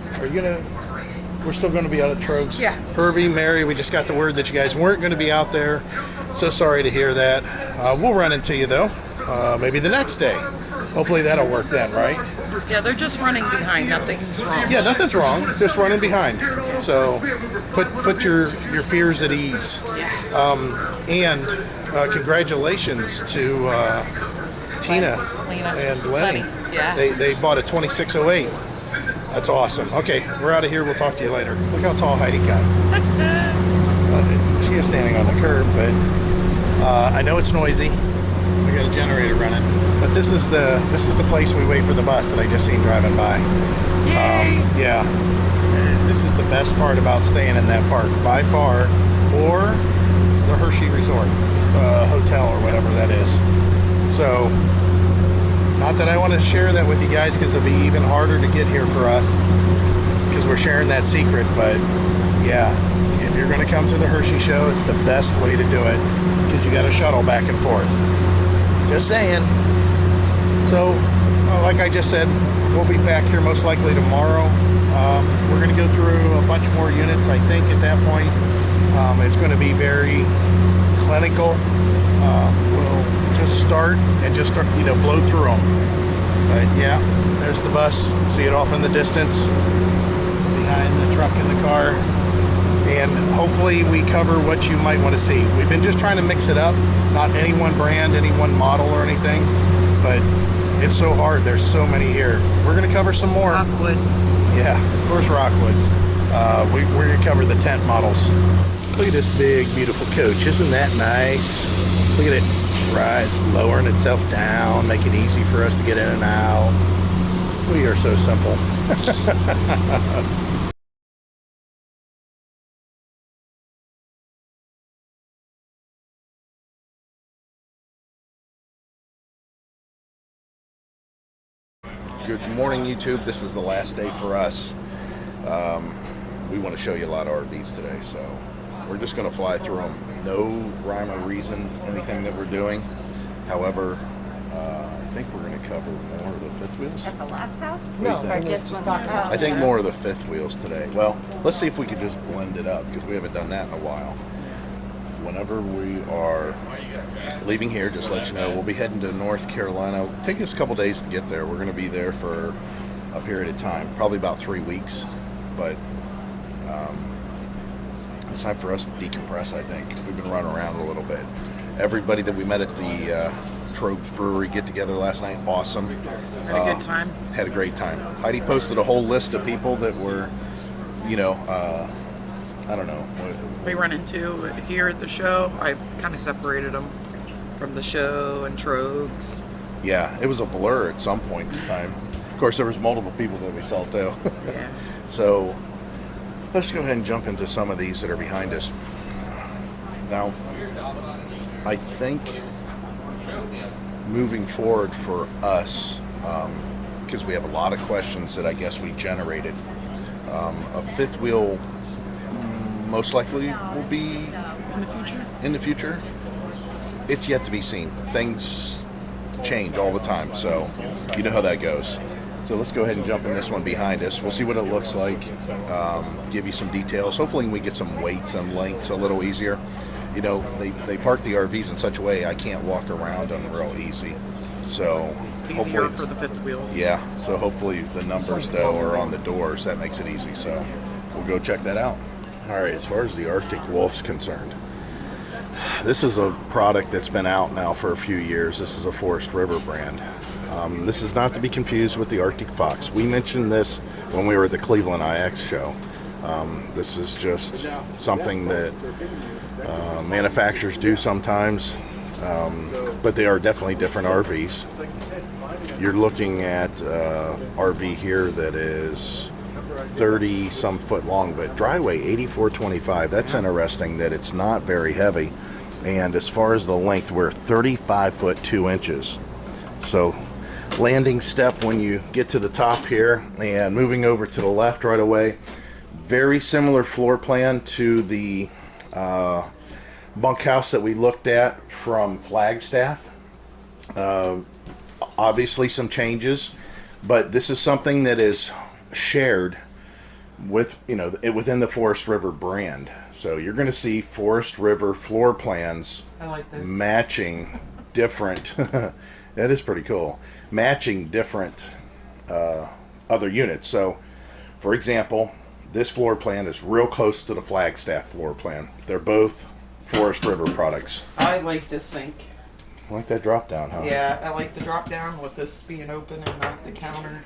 we're still going to be out at Trogs? Yeah. Herbie, Mary, we just got the word that you guys weren't going to be out there. So sorry to hear that. We'll run into you though, maybe the next day. Hopefully that'll work then, right? Yeah, they're just running behind. Nothing's wrong. Yeah, nothing's wrong. Just running behind. So put your fears at ease. And congratulations to Tina and Lenny. Yeah. They bought a 2608. That's awesome. Okay, we're out of here. We'll talk to you later. Look how tall Heidi got. She is standing on the curb, but I know it's noisy. We got a generator running. But this is the place we wait for the bus that I just seen driving by. Yay! Yeah. This is the best part about staying in that park by far, or the Hershey Resort hotel or whatever that is. So, not that I want to share that with you guys because it'll be even harder to get here for us because we're sharing that secret. But yeah, if you're going to come to the Hershey show, it's the best way to do it because you got a shuttle back and forth. Just saying. So, like I just said, we'll be back here most likely tomorrow. We're going to go through a bunch more units. I think at that point it's going to be very clinical. We'll just start and just start, blow through them. But yeah, there's the bus. See it off in the distance behind the truck and the car. And hopefully we cover what you might want to see. We've been just trying to mix it up, not any one brand, any one model or anything, but it's so hard. There's so many here. We're going to cover some more. Rockwood. Yeah, of course, Rockwoods. We're going to cover the tent models. Look at this big, beautiful coach. Isn't that nice? Look at it. Right, lowering itself down, make it easy for us to get in and out. We are so simple. Good morning, YouTube. This is the last day for us. We want to show you a lot of RVs today, so we're just going to fly through them. No rhyme or reason, anything that we're doing. However, I think we're going to cover more of the fifth wheels. At the last house? No, I think more of the fifth wheels today. Well, let's see if we could just blend it up, because we haven't done that in a while. Whenever we are leaving here, just let you know, we'll be heading to North Carolina. It'll take us a couple days to get there. We're going to be there for a period of time, probably about 3 weeks. But it's time for us to decompress, I think. We've been running around a little bit. Everybody that we met at the Trobes Brewery get-together last night, awesome. Had a good time. Had a great time. Heidi posted a whole list of people that were, I don't know. We run into here at the show. I kind of separated them from the show and Trobes. Yeah, it was a blur at some point in time. Of course, there was multiple people that we saw too. Yeah. So let's go ahead and jump into some of these that are behind us. Now, I think moving forward for us, because we have a lot of questions that I guess we generated, a fifth wheel most likely will be in the future. It's yet to be seen. Things change all the time, so you know how that goes. So let's go ahead and jump in this one behind us. We'll see what it looks like, give you some details. Hopefully we get some weights and lengths a little easier. They park the RVs in such a way I can't walk around them real easy. So it's easier for the fifth wheels. Yeah, so hopefully the numbers though are on the doors. That makes it easy, so we'll go check that out. All right, as far as the Arctic Wolf's concerned, this is a product that's been out now for a few years. This is a Forest River brand. This is not to be confused with the Arctic Fox. We mentioned this when we were at the Cleveland IX show. This is just something that manufacturers do sometimes, but they are definitely different RVs. You're looking at RV here that is 30 some foot long, but dry weight 8425. That's interesting that it's not very heavy. And as far as the length, we're 35 foot 2 inches. So landing step when you get to the top here, and moving over to the left right away, very similar floor plan to the bunkhouse that we looked at from Flagstaff. Obviously some changes, but this is something that is shared with, within the Forest River brand. So you're going to see Forest River floor plans I like this. matching different that is pretty cool, matching different other units. So for example, this floor plan is real close to the Flagstaff floor plan. They're both Forest River products. I like this sink. I like that drop down, huh? Yeah, I like the drop down with this being open and not the counter.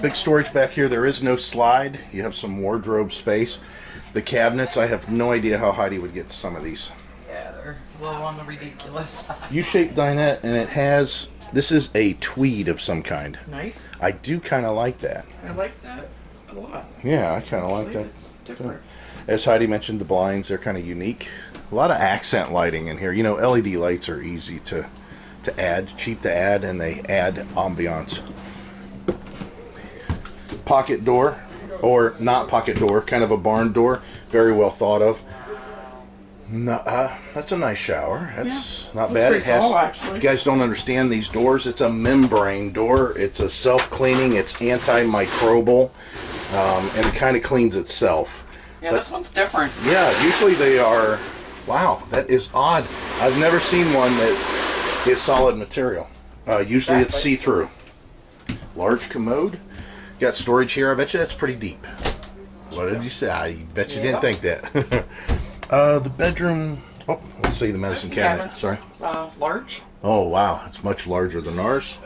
Big storage back here. There is no slide. You have some wardrobe space. The cabinets, I have no idea how Heidi would get to some of these. Yeah, they're a little on the ridiculous side. U-shaped dinette, and it has, this is a tweed of some kind. Nice. I do kind of like that. I like that a lot. Yeah, I kind of like that. It's different. As Heidi mentioned, the blinds, they're kind of unique. A lot of accent lighting in here. LED lights are easy to add, cheap to add, and they add ambiance. Pocket door, or not pocket door, kind of a barn door, very well thought of. No, that's a nice shower. That's not Looks bad. pretty tall, actually. If you guys don't understand these doors, it's a membrane door. It's a self-cleaning. It's antimicrobial, and it kind of cleans itself. Yeah, this one's different. Yeah, usually they are. Wow, that is odd. I've never seen one that is solid material. Usually it's Exactly. see-through. Large commode. Got storage here. I bet you that's pretty deep. What did you say? I bet you didn't think that. The bedroom. Oh, let's see the medicine cabinet. Sorry. Large. Oh wow, it's much larger than ours.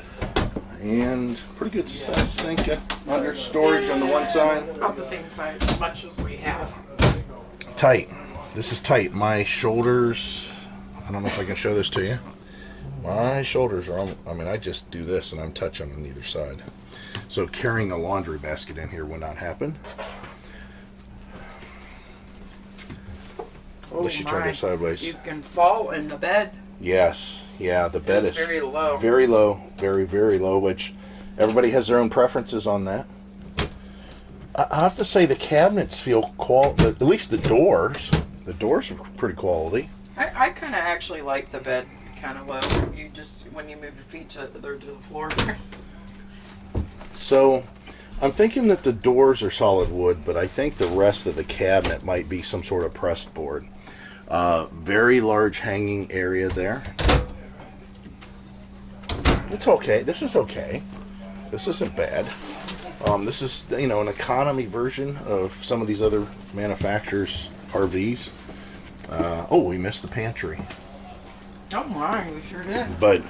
And pretty good size sink under storage on the one side. About the same size, as much as we have. Tight. This is tight. My shoulders. I don't know if I can show this to you. My shoulders are. I mean, I just do this and I'm touching on either side. So carrying a laundry basket in here will not happen. Unless you turn it sideways. You can fall in the bed. Yes. Yeah, the bed is very low. Very low. Very, very low, which everybody has their own preferences on that. I have to say the cabinets feel quality. At least the doors. The doors are pretty quality. I kind of actually like the bed kind of low. You just, when you move your feet to the floor. So I'm thinking that the doors are solid wood, but I think the rest of the cabinet might be some sort of pressed board. Very large hanging area there. It's okay. This is okay. This isn't bad. This is, you know, an economy version of some of these other manufacturers' RVs. Oh, we missed the pantry. Oh my, we sure did. But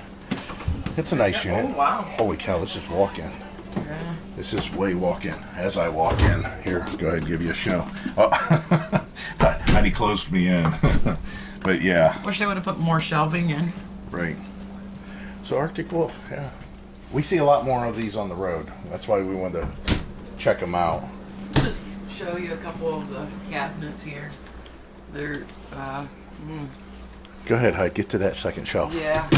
it's a nice unit. Oh wow. Holy cow, this is walk-in. Yeah. This is way walk-in. As I walk in, here, go ahead and give you a show. Oh, Heidi closed me in. But yeah, Wish they would have put more shelving in. right. So Arctic Wolf, yeah. We see a lot more of these on the road. That's why we wanted to check them out. Just show you a couple of the cabinets here. They're, Go ahead, Heidi, get to that second shelf. yeah.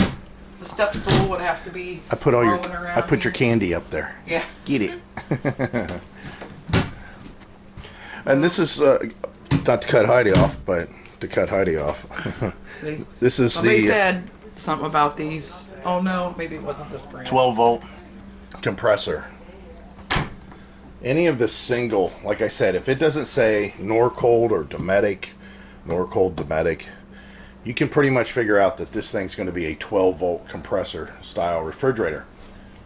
The step stool would have to be I put all your rolling around I put your here. candy up there. Yeah. Get it. And this is not to cut Heidi off, but to cut Heidi off. This is Somebody the said something about these. Oh no, maybe it wasn't this brand. 12-volt compressor. Any of the single, like I said, if it doesn't say Norcold or Dometic, Norcold, Dometic, you can pretty much figure out that this thing's going to be a 12-volt compressor style refrigerator.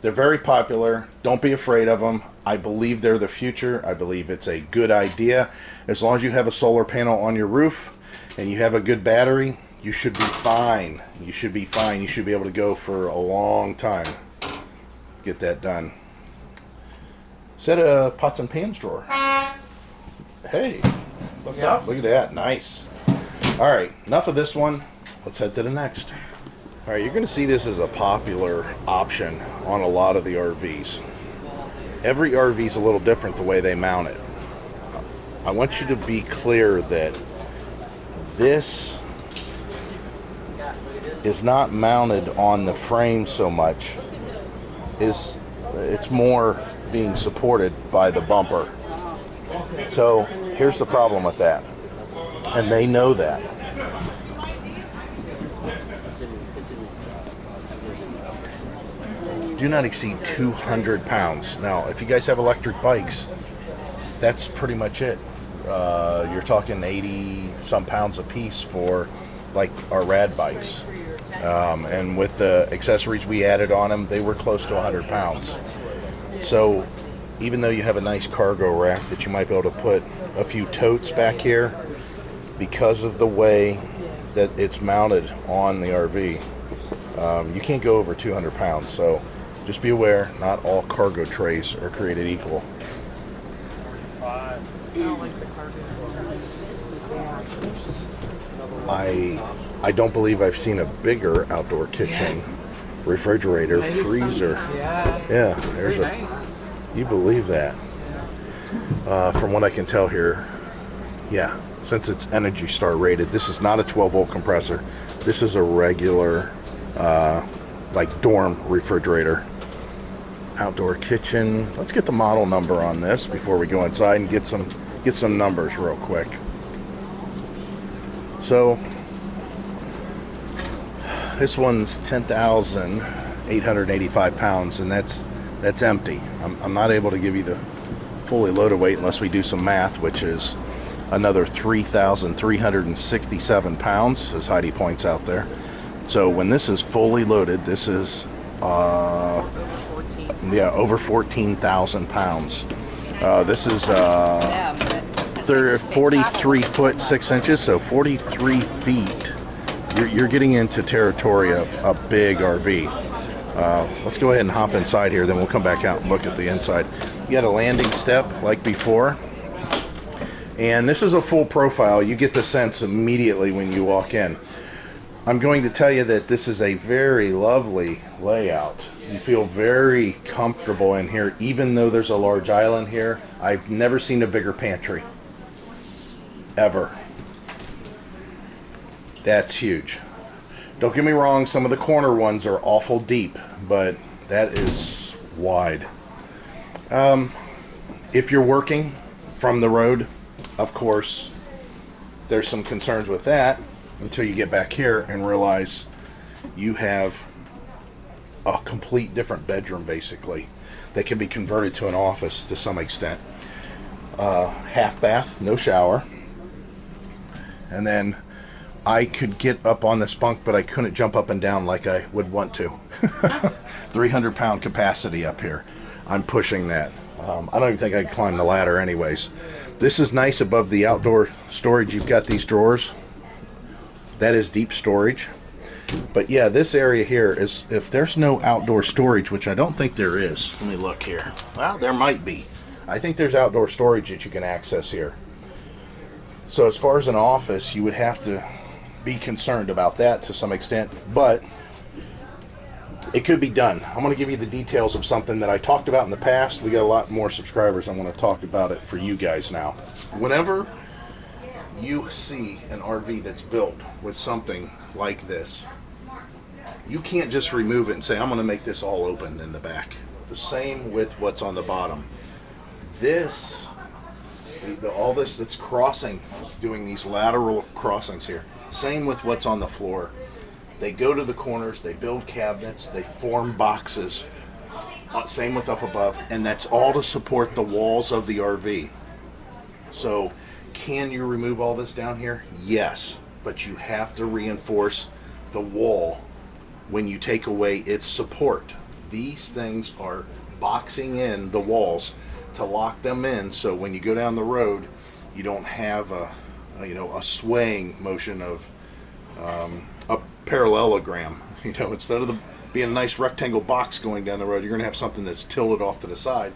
They're very popular. Don't be afraid of them. I believe they're the future. I believe it's a good idea. As long as you have a solar panel on your roof and you have a good battery, you should be fine. You should be fine. You should be able to go for a long time. Get that done. Set a pots and pans drawer. Hey, look, Yep. look at that. Nice. All right, enough of this one. Let's head to the next. All right, you're going to see this as a popular option on a lot of the RVs. Every RV is a little different the way they mount it. I want you to be clear that this is not mounted on the frame so much. It's more being supported by the bumper. So here's the problem with that. And they know that. Do not exceed 200 pounds. Now, if you guys have electric bikes, that's pretty much it. You're talking 80 some pounds a piece for like our rad bikes. And with the accessories we added on them, they were close to 100 pounds. So even though you have a nice cargo rack that you might be able to put a few totes back here, because of the way that it's mounted on the RV, you can't go over 200 pounds. So just be aware, not all cargo trays are created equal. I don't like the cargo. I don't believe I've seen a bigger outdoor kitchen refrigerator Nice. freezer. Yeah. Yeah, there's Very nice. You believe that? From what I can tell here, yeah. Since it's Energy Star rated, this is not a 12-volt compressor. This is a regular, like dorm refrigerator. Outdoor kitchen. Let's get the model number on this before we go inside and get some numbers real quick. So this one's 10,885 pounds, and that's empty. I'm not able to give you the fully loaded weight unless we do some math, which is another 3,367 pounds, as Heidi points out there. So when this is fully loaded, this is Over 14. yeah, over 14,000 pounds. This is Yeah, but 43 foot 6 inches, so 43 feet. You're getting into territory of a big RV. Let's go ahead and hop inside here, then we'll come back out and look at the inside. You got a landing step like before, and this is a full profile. You get the sense immediately when you walk in. I'm going to tell you that this is a very lovely layout. You feel very comfortable in here, even though there's a large island here. I've never seen a bigger pantry, ever. That's huge. Don't get me wrong, some of the corner ones are awful deep, but that is wide. If you're working from the road, of course, there's some concerns with that until you get back here and realize you have a complete different bedroom, basically, that can be converted to an office to some extent. Half bath, no shower. And then I could get up on this bunk, but I couldn't jump up and down like I would want to. 300-pound capacity up here. I'm pushing that. I don't even think I could climb the ladder anyways. This is nice above the outdoor storage. You've got these drawers. That is deep storage. But yeah, this area here is, if there's no outdoor storage, which I don't think there is. Let me look here. Well, there might be. I think there's outdoor storage that you can access here. So as far as an office, you would have to be concerned about that to some extent, but it could be done. I'm going to give you the details of something that I talked about in the past. We got a lot more subscribers. I want to talk about it for you guys now. Whenever you see an RV that's built with something like this, you can't just remove it and say, I'm going to make this all open in the back. The same with what's on the bottom. This, all this that's crossing, doing these lateral crossings here, same with what's on the floor. They go to the corners, they build cabinets, they form boxes. Same with up above, and that's all to support the walls of the RV. So, can you remove all this down here? Yes, but you have to reinforce the wall when you take away its support. These things are boxing in the walls to lock them in, so when you go down the road, you don't have a swaying motion of a parallelogram. Instead of being a nice rectangle box going down the road, you're going to have something that's tilted off to the side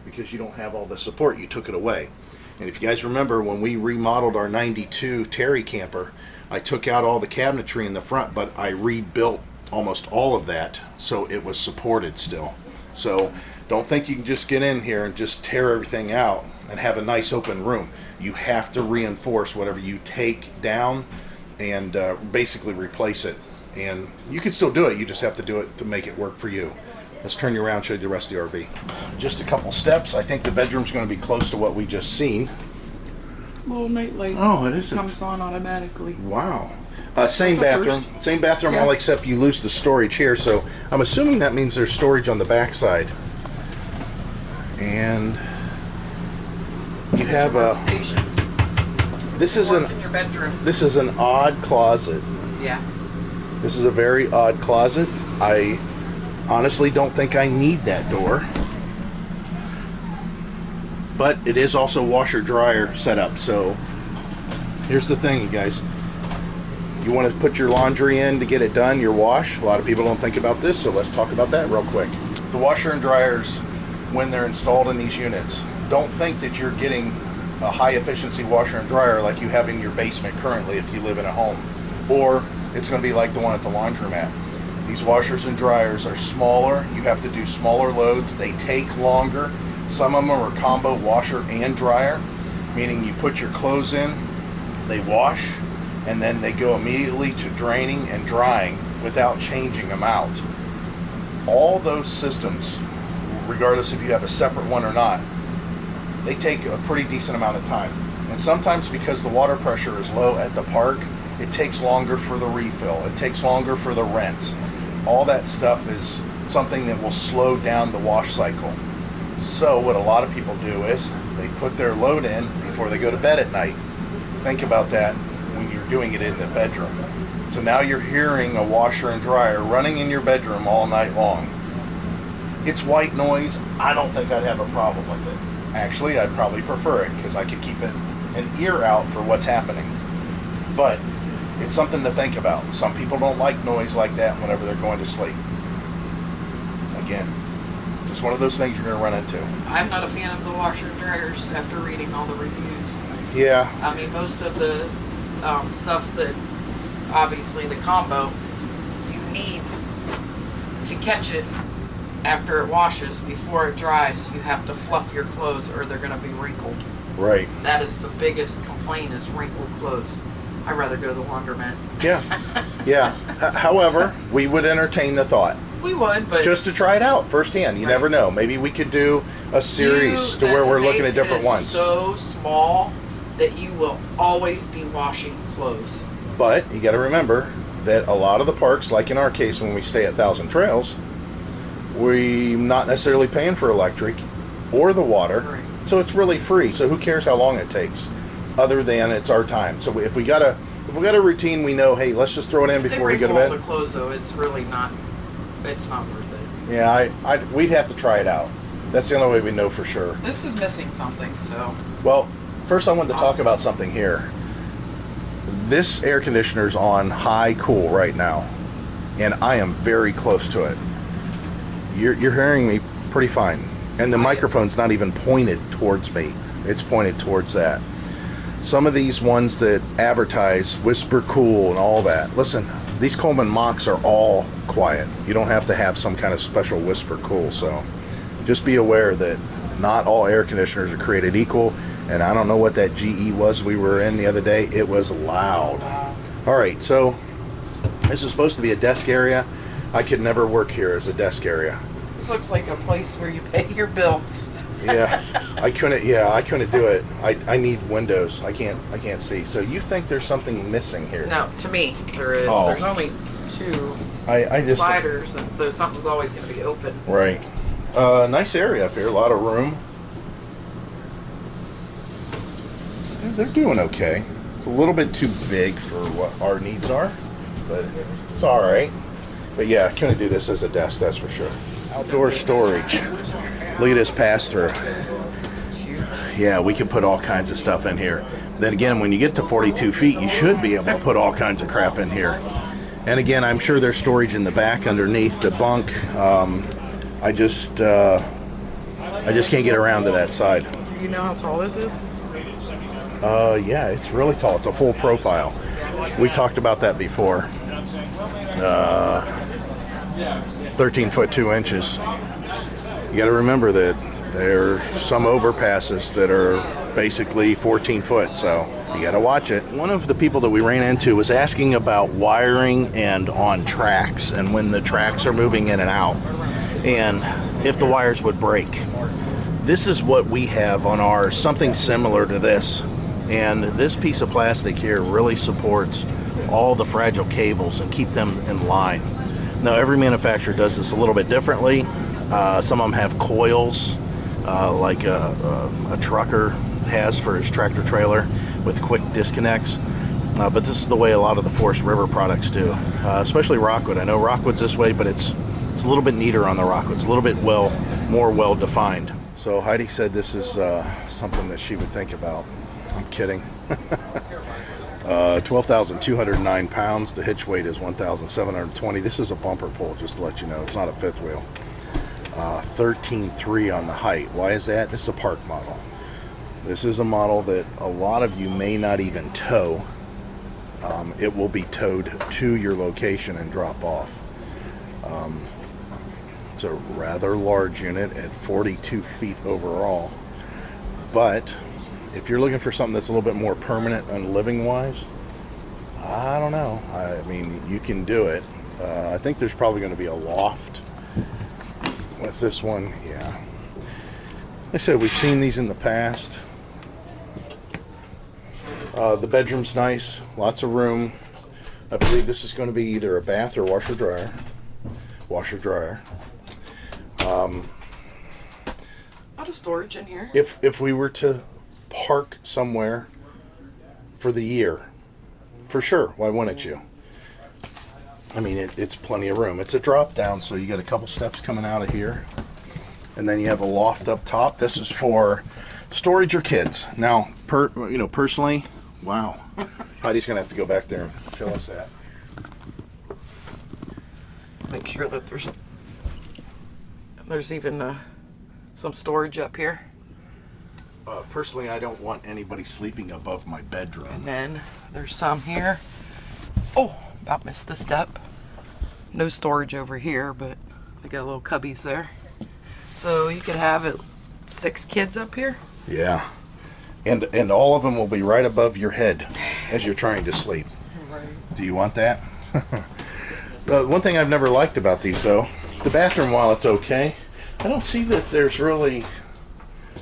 because you don't have all the support. You took it away. And if you guys remember, when we remodeled our 92 Terry camper, I took out all the cabinetry in the front, but I rebuilt almost all of that so it was supported still. So don't think you can just get in here and just tear everything out and have a nice open room. You have to reinforce whatever you take down and basically replace it. And you can still do it, you just have to do it to make it work for you. Let's turn you around and show you the rest of the RV. Just a couple steps. I think the bedroom's going to be close to what we just seen. Little nightlight. Oh, it is. Comes on automatically. Wow. Same That's a bathroom. first. Same bathroom, Yeah. all except you lose the storage here. So I'm assuming that means there's storage on the back side. And you have a. Workstation. This is Work in your bedroom. This is an odd closet. Yeah. This is a very odd closet. I honestly don't think I need that door. But it is also washer dryer set up. So here's the thing, you guys. You want to put your laundry in to get it done, your wash. A lot of people don't think about this, so let's talk about that real quick. The washer and dryers, when they're installed in these units, don't think that you're getting a high efficiency washer and dryer like you have in your basement currently if you live in a home. Or it's going to be like the one at the laundromat. These washers and dryers are smaller. You have to do smaller loads. They take longer. Some of them are combo washer and dryer, meaning you put your clothes in, they wash, and then they go immediately to draining and drying without changing them out. All those systems, regardless if you have a separate one or not, they take a pretty decent amount of time. And sometimes because the water pressure is low at the park, It takes longer for the refill. It takes longer for the rinse. All that stuff is something that will slow down the wash cycle. So what a lot of people do is they put their load in before they go to bed at night. Think about that when you're doing it in the bedroom. So now you're hearing a washer and dryer running in your bedroom all night long. It's white noise. I don't think I'd have a problem with it. Actually, I'd probably prefer it because I could keep an ear out for what's happening. But it's something to think about. Some people don't like noise like that whenever they're going to sleep. Again, just one of those things you're going to run into. I'm not a fan of the washer and dryers after reading all the reviews. Yeah. I mean, most of the stuff that, obviously the combo, you need to catch it after it washes. Before it dries, you have to fluff your clothes or they're going to be wrinkled. Right. That is the biggest complaint, is wrinkled clothes. I'd rather go to the laundromat. Yeah. Yeah. However, we would entertain the thought. We would, but Just to try it out firsthand. You never know. Maybe we could do a series to where we're looking at different ones. So small that you will always be washing clothes. But you got to remember that a lot of the parks, like in our case when we stay at Thousand Trails, we're not necessarily paying for electric or the water. Right. So it's really free. So who cares how long it takes, other than it's our time. So if we got a routine, we know, hey, let's just throw it in before we go to bed. All the clothes, though, it's really not. It's not worth it. Yeah, we'd have to try it out. That's the only way we know for sure. This is missing something, so. Well, first I wanted to talk about something here. This air conditioner's on high cool right now, and I am very close to it. You're hearing me pretty fine, and the microphone's not even pointed towards me. It's pointed towards that. Some of these ones that advertise whisper cool and all that, listen, these Coleman Machs are all quiet. You don't have to have some kind of special whisper cool. So just be aware that not all air conditioners are created equal. And I don't know what that GE was we were in the other day. It was loud. All right, so this is supposed to be a desk area. I could never work here as a desk area. This looks like a place where you pay your bills. Yeah, I couldn't do it. I need windows. I can't see. So you think there's something missing here? No, to me, there is. Oh. There's only two I just sliders, and so something's always going to be open. Right. Nice area up here. A lot of room. Yeah, they're doing okay. It's a little bit too big for what our needs are, but it's all right. But yeah, I couldn't do this as a desk, that's for sure. Outdoor storage. Look at this pass-through. Yeah, we can put all kinds of stuff in here. Then again, when you get to 42 feet, you should be able to put all kinds of crap in here. And again, I'm sure there's storage in the back underneath the bunk. I just can't get around to that side. Do you know how tall this is? Yeah, it's really tall. It's a full profile. We talked about that before. 13 foot 2 inches. You got to remember that there are some overpasses that are basically 14 foot, so you got to watch it. One of the people that we ran into was asking about wiring and on tracks, and when the tracks are moving in and out, and if the wires would break. This is what we have on ours, something similar to this. And this piece of plastic here really supports all the fragile cables and keep them in line. Now, every manufacturer does this a little bit differently. Some of them have coils, like a trucker has for his tractor trailer with quick disconnects. But this is the way a lot of the Forest River products do, especially Rockwood. I know Rockwood's this way, but it's a little bit neater on the Rockwood. It's a little bit more well-defined. So Heidi said this is something that she would think about. I'm kidding. 12,209 pounds. The hitch weight is 1,720. This is a bumper pull, just to let you know. It's not a fifth wheel. 13.3 on the height. Why is that? This is a park model. This is a model that a lot of you may not even tow. It will be towed to your location and drop off. It's a rather large unit at 42 feet overall. But if you're looking for something that's a little bit more permanent and living wise, I don't know. I mean, you can do it. I think there's probably going to be a loft with this one. Yeah. Like I said, we've seen these in the past. The bedroom's nice, lots of room. I believe this is going to be either a bath or washer dryer. Washer dryer. Out of storage in here. If we were to park somewhere for the year, for sure, why wouldn't you? I mean, it's plenty of room. It's a drop down, so you got a couple steps coming out of here, and then you have a loft up top. This is for storage or kids. Now, personally, wow, Heidi's gonna have to go back there and show us that. Make sure that there's even some storage up here. Personally, I don't want anybody sleeping above my bedroom. And then there's some here. Oh, about missed the step. No storage over here, but they got little cubbies there. So you could have 6 kids up here. Yeah, and all of them will be right above your head as you're trying to sleep. Right. Do you want that? One thing I've never liked about these, though, the bathroom, while it's okay, I don't see that there's really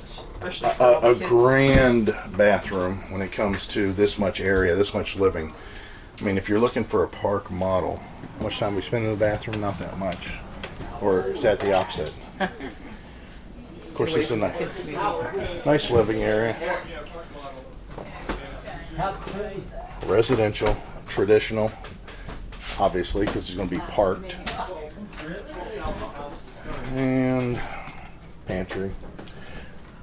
Especially for all the a kids. grand bathroom when it comes to this much area, this much living. I mean, if you're looking for a park model, how much time we spend in the bathroom? Not that much. Or is that the opposite? Of course, this is a nice living area. Residential, traditional, obviously, because it's going to be parked. And pantry.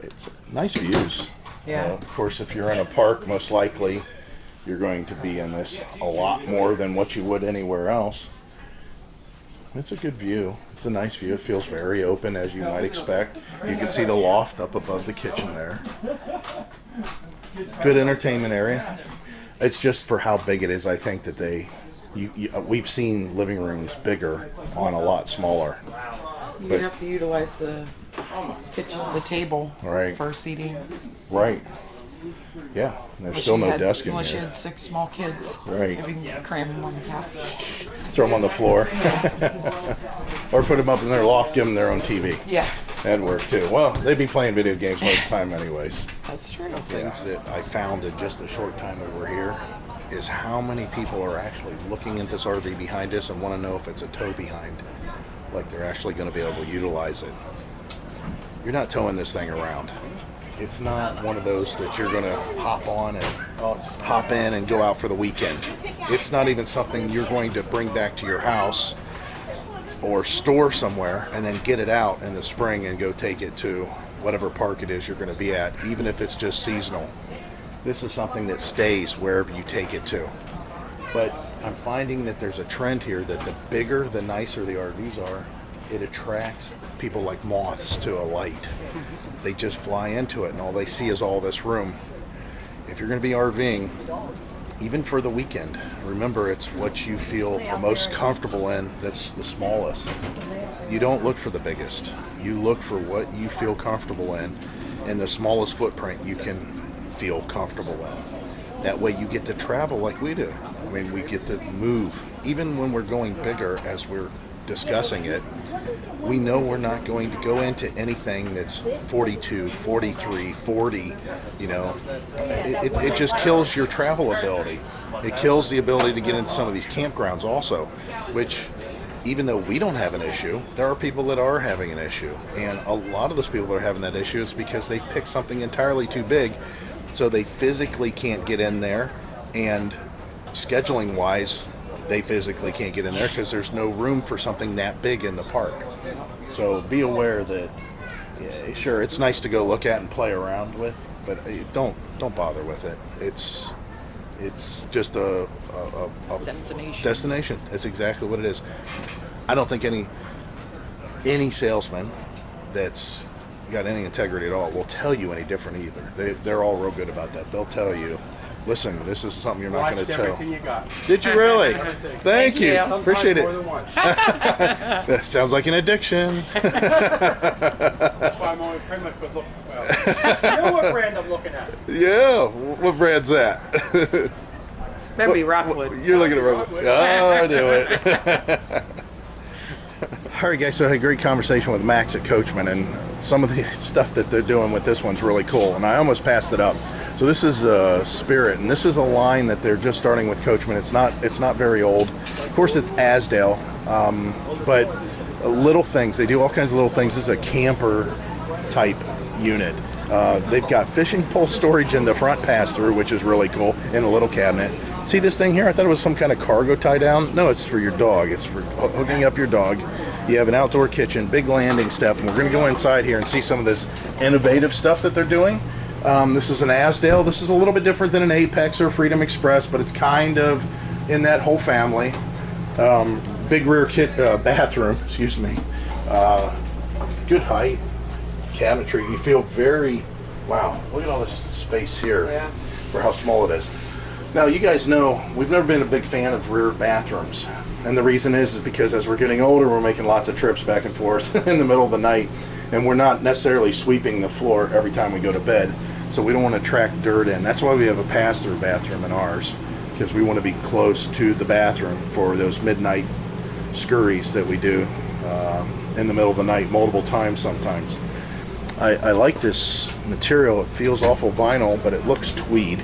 It's nice views. Yeah. Of course, if you're in a park, most likely you're going to be in this a lot more than what you would anywhere else. It's a good view. It's a nice view. It feels very open, as you might expect. You can see the loft up above the kitchen there. Good entertainment area. It's just for how big it is. I think that we've seen living rooms bigger on a lot smaller. You have to utilize the kitchen, the table Right. for seating. Right. Yeah. There's Unless still you no had- desk in Unless you here. had 6 small kids. Right. Maybe you can cram them on the couch. Throw them on the floor. Or put them up in their loft, give them their own TV. Yeah, That'd work too. Well, they'd be playing video games most of the time anyways. that's true. Things that I found in just a short time we were here is how many people are actually looking at this RV behind us and want to know if it's a tow behind. Like they're actually going to be able to utilize it. You're not towing this thing around. It's not one of those that you're going to hop on and hop in and go out for the weekend. It's not even something you're going to bring back to your house or store somewhere and then get it out in the spring and go take it to whatever park it is you're going to be at, even if it's just seasonal. This is something that stays wherever you take it to. But I'm finding that there's a trend here that the bigger, the nicer the RVs are, it attracts people like moths to a light. They just fly into it and all they see is all this room. If you're going to be RVing, even for the weekend, remember it's what you feel the most comfortable in that's the smallest. You don't look for the biggest. You look for what you feel comfortable in and the smallest footprint you can feel comfortable in. That way you get to travel like we do. I mean, we get to move. Even when we're going bigger, as we're discussing it, we know we're not going to go into anything that's 42, 43, 40, you know. It just kills your travel ability. It kills the ability to get into some of these campgrounds also, which even though we don't have an issue, there are people that are having an issue. And a lot of those people that are having that issue is because they've picked something entirely too big, so they physically can't get in there, and scheduling wise, they physically can't get in there because there's no room for something that big in the park. So be aware that, yeah, sure, it's nice to go look at and play around with, but don't bother with it. It's just a destination. That's exactly what it is. I don't think any salesman that's got any integrity at all will tell you any different either. They're all real good about that. They'll tell you, listen, this is something you're not going to tell. Everything you got. Did you really? Thank you. you. Appreciate More it. than once. That sounds like an addiction. That's why I'm only pretty much good looking. Well, you know what brand I'm looking at? Yeah. What brand's that? Maybe Rockwood. You're looking at Rockwood. Oh, I knew it. All right, guys, so I had a great conversation with Max at Coachman, and some of the stuff that they're doing with this one's really cool, and I almost passed it up. So this is Spirit, and this is a line that they're just starting with Coachman. It's not very old. Of course, it's Asdale, but little things. They do all kinds of little things. This is a camper type unit. They've got fishing pole storage in the front pass-through, which is really cool, in a little cabinet. See this thing here? I thought it was some kind of cargo tie-down. No, it's for your dog. It's for hooking up your dog. You have an outdoor kitchen, big landing step, and we're going to go inside here and see some of this innovative stuff that they're doing. This is an Asdale. This is a little bit different than an Apex or Freedom Express, but it's kind of in that whole family. Big rear bathroom, excuse me. Good height, cabinetry. You feel very, wow, look at all this space here for how small it is. Now, you guys know we've never been a big fan of rear bathrooms. And the reason is because as we're getting older, we're making lots of trips back and forth in the middle of the night. And we're not necessarily sweeping the floor every time we go to bed. So we don't want to track dirt in. That's why we have a pass-through bathroom in ours, because we want to be close to the bathroom for those midnight scurries that we do in the middle of the night, multiple times sometimes. I like this material. It feels awful vinyl, but it looks tweed.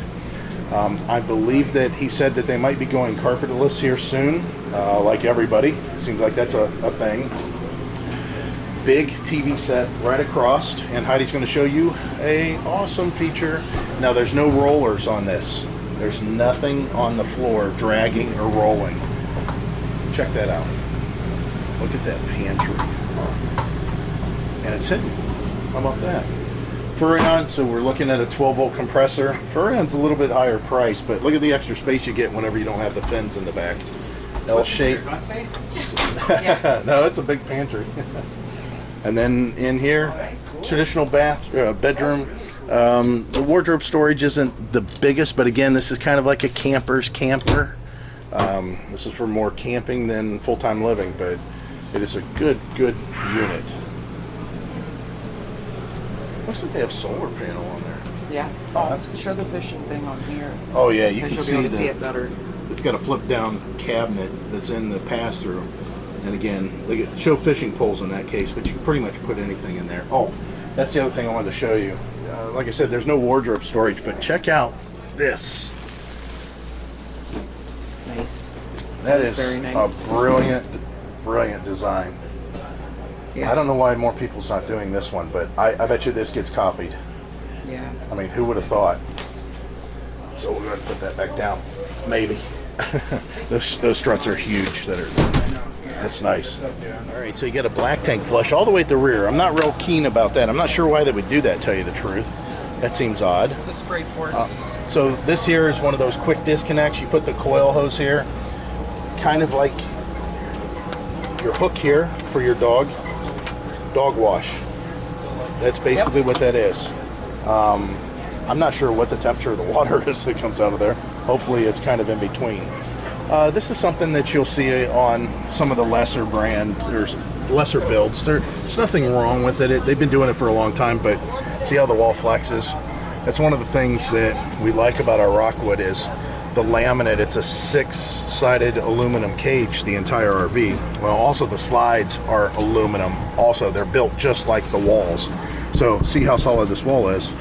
I believe that he said that they might be going carpetless here soon, like everybody. Seems like that's a thing. Big TV set right across, and Heidi's going to show you a awesome feature. Now, there's no rollers on this. There's nothing on the floor dragging or rolling. Check that out. Look at that pantry. And it's hidden. How about that? Furrion, so we're looking at a 12-volt compressor. Furrion's a little bit higher price, but look at the extra space you get whenever you don't have the fins in the back. L-shaped. No, it's a big pantry. And then in here, traditional bedroom. The wardrobe storage isn't the biggest, but again, this is kind of like a camper's camper. This is for more camping than full-time living, but it is a good unit. Looks like they have solar panel on there. Yeah. Show the fishing thing on here. Oh yeah, you can You'll see, be able to see it better. It's got a flip-down cabinet that's in the pass-through. And again, show fishing poles in that case, but you can pretty much put anything in there. Oh, that's the other thing I wanted to show you. Like I said, there's no wardrobe storage, but check out this. Nice. That is very nice. A brilliant design. Yeah. I don't know why more people's not doing this one, but I bet you this gets copied. Yeah. I mean, who would have thought? So we're going to put that back down. Maybe. those struts are huge. That's nice. All right, so you got a black tank flush all the way at the rear. I'm not real keen about that. I'm not sure why they would do that, tell you the truth. That seems odd. It's a spray port. So this here is one of those quick disconnects. You put the coil hose here, kind of like your hook here for your dog wash. That's basically what that is. I'm not sure what the temperature of the water is that comes out of there. Hopefully it's kind of in between. This is something that you'll see on some of the lesser builds. There's nothing wrong with it. They've been doing it for a long time, but see how the wall flexes? That's one of the things that we like about our Rockwood is the laminate. It's a 6-sided aluminum cage, the entire RV. Well, also the slides are aluminum. Also, they're built just like the walls. So see how solid this wall is?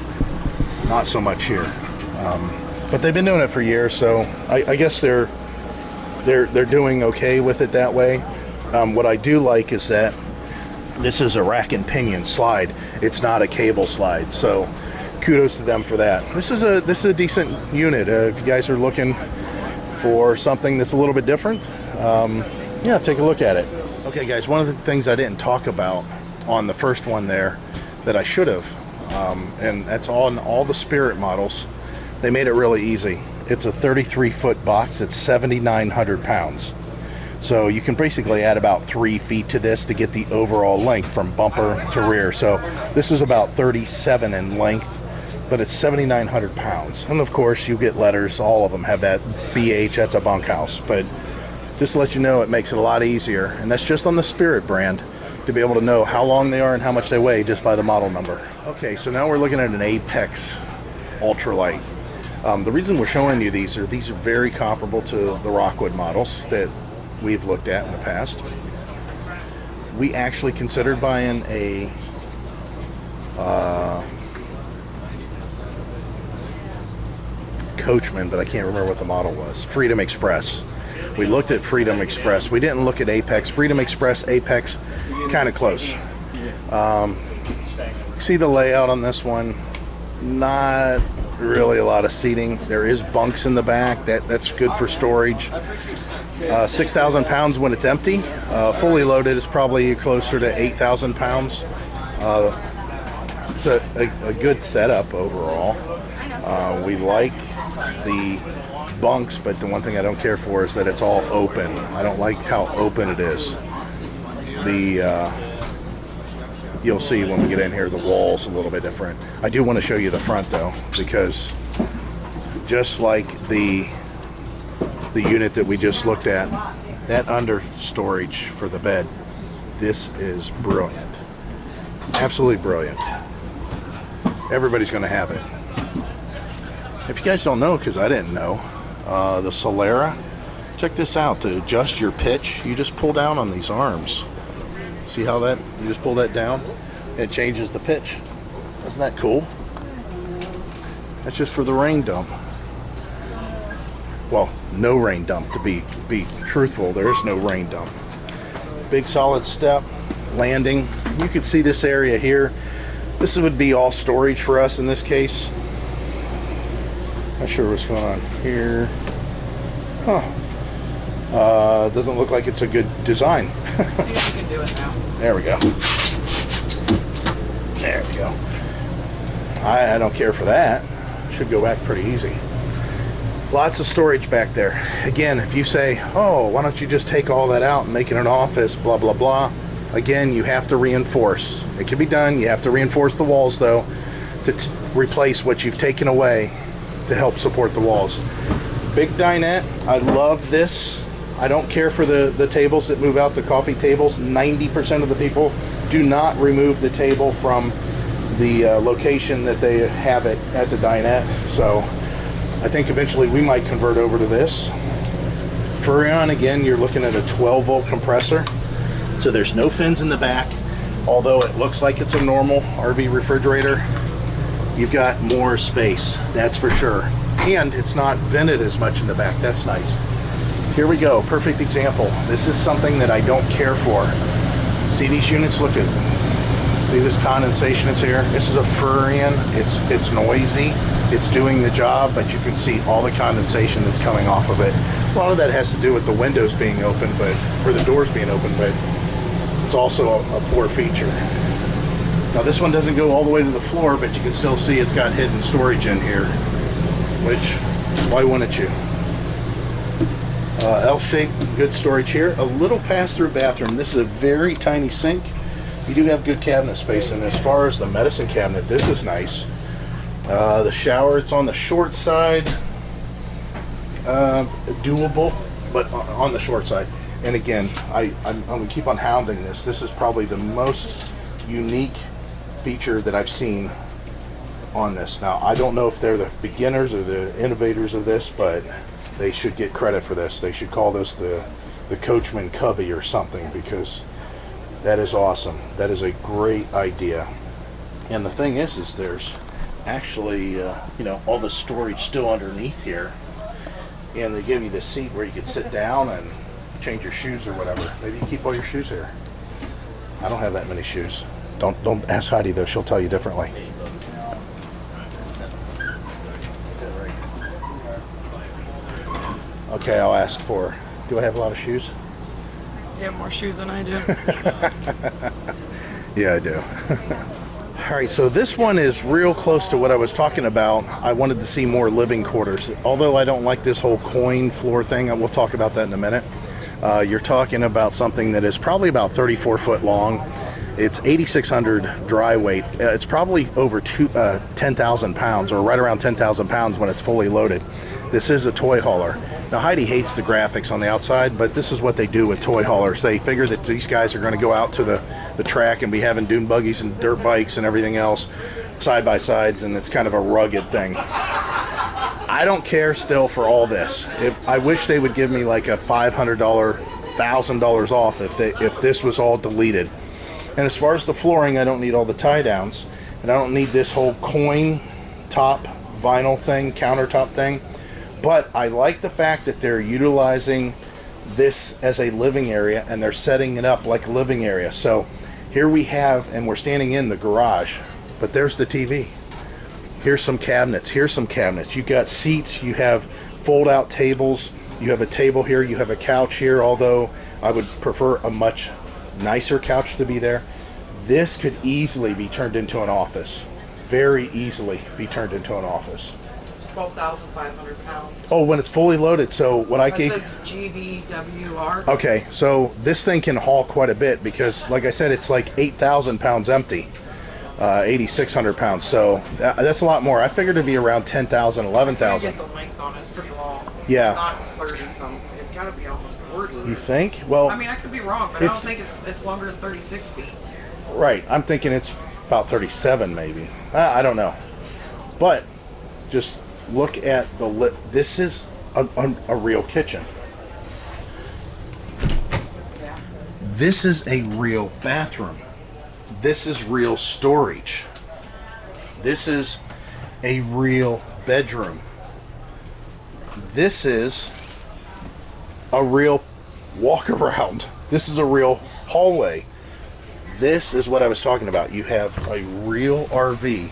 Not so much here. But they've been doing it for years, so I guess they're doing okay with it that way. What I do like is that this is a rack and pinion slide. It's not a cable slide, so kudos to them for that. This is a decent unit. If you guys are looking for something that's a little bit different, yeah, take a look at it. Okay, guys, one of the things I didn't talk about on the first one there that I should have, and that's on all the Spirit models. They made it really easy. It's a 33-foot box. It's 7,900 pounds. So you can basically add about 3 feet to this to get the overall length from bumper to rear. So this is about 37 in length, but it's 7,900 pounds. And of course, you get letters. All of them have that BH. That's a bunkhouse. But just to let you know, it makes it a lot easier. And that's just on the Spirit brand, to be able to know how long they are and how much they weigh just by the model number. Okay, so now we're looking at an Apex Ultralight. The reason we're showing you these are very comparable to the Rockwood models that we've looked at in the past. We actually considered buying a Coachman, but I can't remember what the model was. Freedom Express. We looked at Freedom Express. We didn't look at Apex. Freedom Express, Apex, kind of close. See the layout on this one? Not really a lot of seating. There is bunks in the back. That's good for storage. 6,000 pounds when it's empty. Fully loaded is probably closer to 8,000 pounds. It's a good setup overall. We like the bunks, but the one thing I don't care for is that it's all open. I don't like how open it is. You'll see when we get in here, the wall's a little bit different. I do want to show you the front though, because just like the unit that we just looked at, that under storage for the bed, this is brilliant. Absolutely brilliant. Everybody's going to have it. If you guys don't know, because I didn't know, the Solera, check this out. To adjust your pitch, you just pull down on these arms. See how you just pull that down? It changes the pitch. Isn't that cool? That's just for the rain dump. Well, no rain dump, to be truthful. There is no rain dump. Big solid step, landing. You can see this area here. This would be all storage for us in this case. Not sure what's going on here. Doesn't look like it's a good design. See if you can do it now. There we go. There we go. I don't care for that. Should go back pretty easy. Lots of storage back there. Again, if you say, oh, why don't you just take all that out and make it an office, blah, blah, blah. Again, you have to reinforce. It can be done. You have to reinforce the walls, though, to replace what you've taken away to help support the walls. Big dinette. I love this. I don't care for the tables that move out, the coffee tables. 90% of the people do not remove the table from the location that they have it at the dinette. So I think eventually we might convert over to this. Furrion, again, you're looking at a 12 volt compressor. So there's no fins in the back. Although it looks like it's a normal RV refrigerator, you've got more space, that's for sure. And it's not vented as much in the back. That's nice. Here we go, perfect example. This is something that I don't care for. See these units? Look at, see this condensation that's here? This is a Furrion. It's noisy. It's doing the job, but you can see all the condensation that's coming off of it. A lot of that has to do with the windows being open, or the doors being open, but it's also a poor feature. Now this one doesn't go all the way to the floor, but you can still see it's got hidden storage in here, which, why wouldn't you? L-shaped, good storage here. A little pass-through bathroom. This is a very tiny sink. You do have good cabinet space, and as far as the medicine cabinet, this is nice. The shower, it's on the short side. Doable, but on the short side. And again, I'm going to keep on hounding this. This is probably the most unique feature that I've seen on this. Now, I don't know if they're the beginners or the innovators of this, but they should get credit for this. They should call this the Coachman Cubby or something, because that is awesome. That is a great idea. And the thing is there's actually, you know, all the storage still underneath here. And they give you this seat where you can sit down and change your shoes or whatever. Maybe you keep all your shoes here. I don't have that many shoes. Don't ask Heidi though, she'll tell you differently. Okay, I'll ask for, do I have a lot of shoes? You have more shoes than I do. Yeah, I do. All right, so this one is real close to what I was talking about. I wanted to see more living quarters. Although I don't like this whole coin floor thing, we'll talk about that in a minute. You're talking about something that is probably about 34 foot long. It's 8,600 dry weight. It's probably over 10,000 pounds, or right around 10,000 pounds when it's fully loaded. This is a toy hauler. Now Heidi hates the graphics on the outside, but this is what they do with toy haulers. They figure that these guys are going to go out to the track and be having dune buggies and dirt bikes and everything else, side by sides, and it's kind of a rugged thing. I don't care still for all this. I wish they would give me like a $500, $1,000 off if this was all deleted. And as far as the flooring, I don't need all the tie downs. and I don't need this whole coin top vinyl thing, countertop thing. But I like the fact that they're utilizing this as a living area, and they're setting it up like a living area. So here we have, and we're standing in the garage, but there's the TV. Here's some cabinets. Here's some cabinets. You got seats. You have fold-out tables. You have a table here. You have a couch here, although I would prefer a much nicer couch to be there. This could easily be turned into an office. Very easily be turned into an office. It's 12,500 pounds. Oh, when it's fully loaded. So what I It gave... says GVWR. Okay, so this thing can haul quite a bit because, like I said, it's like 8,000 pounds empty. 8,600 pounds. So that's a lot more. I figured it'd be around 10,000, 11,000. Get the length on it. It's pretty long. Yeah. It's not 30 something. It's got to be almost 40. You think? Well, I mean, I could be wrong, but I don't think it's longer than 36 feet. right. I'm thinking it's about 37 maybe. I don't know. But just look at the this is a real kitchen. Yeah. This is a real bathroom. This is real storage. This is a real bedroom. This is a real walk around. This is a real hallway. This is what I was talking about. You have a real RV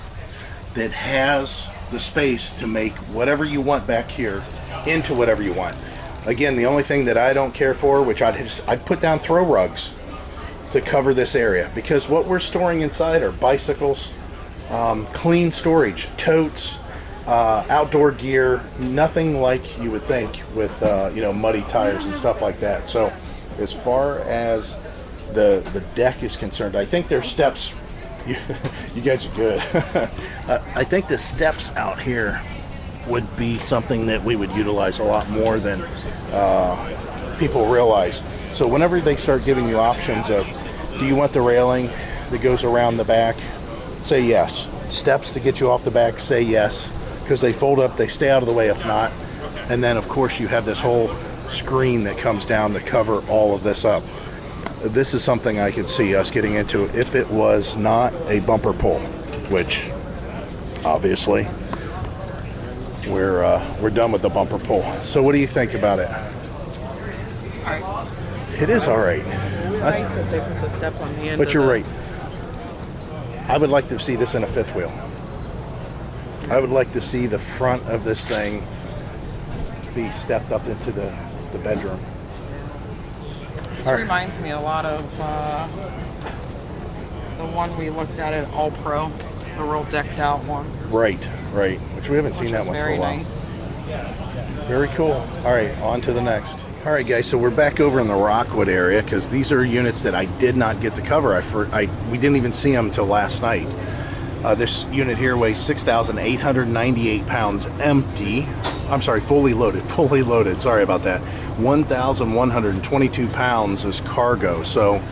that has the space to make whatever you want back here into whatever you want. Again, the only thing that I don't care for, which I'd put down throw rugs to cover this area, because what we're storing inside are bicycles, clean storage, totes, outdoor gear, nothing like you would think with muddy tires and stuff like that. So as far as the deck is concerned, I think there's steps. You guys are good. I think the steps out here would be something that we would utilize a lot more than people realize. So whenever they start giving you options of, do you want the railing that goes around the back? Say yes. Steps to get you off the back? Say yes. Because they fold up, they stay out of the way if not. And then of course you have this whole screen that comes down to cover all of this up. This is something I could see us getting into if it was not a bumper pull, which obviously we're done with the bumper pull. So what do you think about it? All right. It is all right. It's nice that they put the step on the end. But you're right. I would like to see this in a fifth wheel. I would like to see the front of this thing be stepped up into the bedroom. This reminds me a lot of the one we looked at All Pro, the real decked out one. Right. Which we haven't seen that one for a while. Very nice. Very cool. All right, on to the next. All right, guys, so we're back over in the Rockwood area because these are units that I did not get to cover. We didn't even see them until last night. This unit here weighs 6,898 pounds empty. I'm sorry, fully loaded. Sorry about that. 1,122 pounds is cargo. So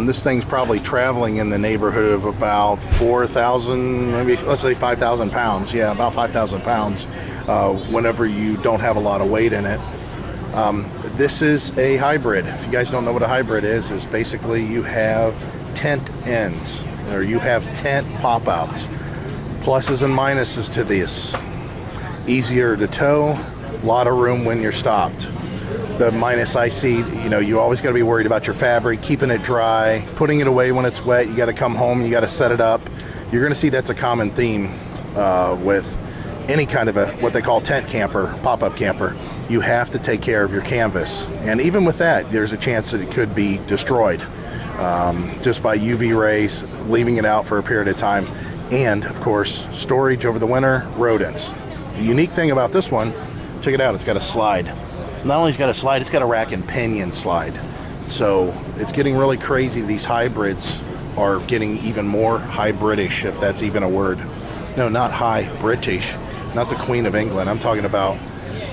this thing's probably traveling in the neighborhood of about 4,000, maybe let's say 5,000 pounds. Yeah, about 5,000 pounds whenever you don't have a lot of weight in it. This is a hybrid. If you guys don't know what a hybrid is basically you have tent ends, or you have tent pop-outs. Pluses and minuses to this. Easier to tow, a lot of room when you're stopped. The minus I see, you always got to be worried about your fabric, keeping it dry, putting it away when it's wet. You got to come home, you got to set it up. You're going to see that's a common theme with any kind of what they call tent camper, pop-up camper. You have to take care of your canvas, and even with that, there's a chance that it could be destroyed just by UV rays, leaving it out for a period of time, and of course storage over the winter, rodents. The unique thing about this one, check it out, it's got a slide. Not only it's got a slide, it's got a rack and pinion slide. So it's getting really crazy. These hybrids are getting even more hybridish, if that's even a word. No, not high British, not the Queen of England. I'm talking about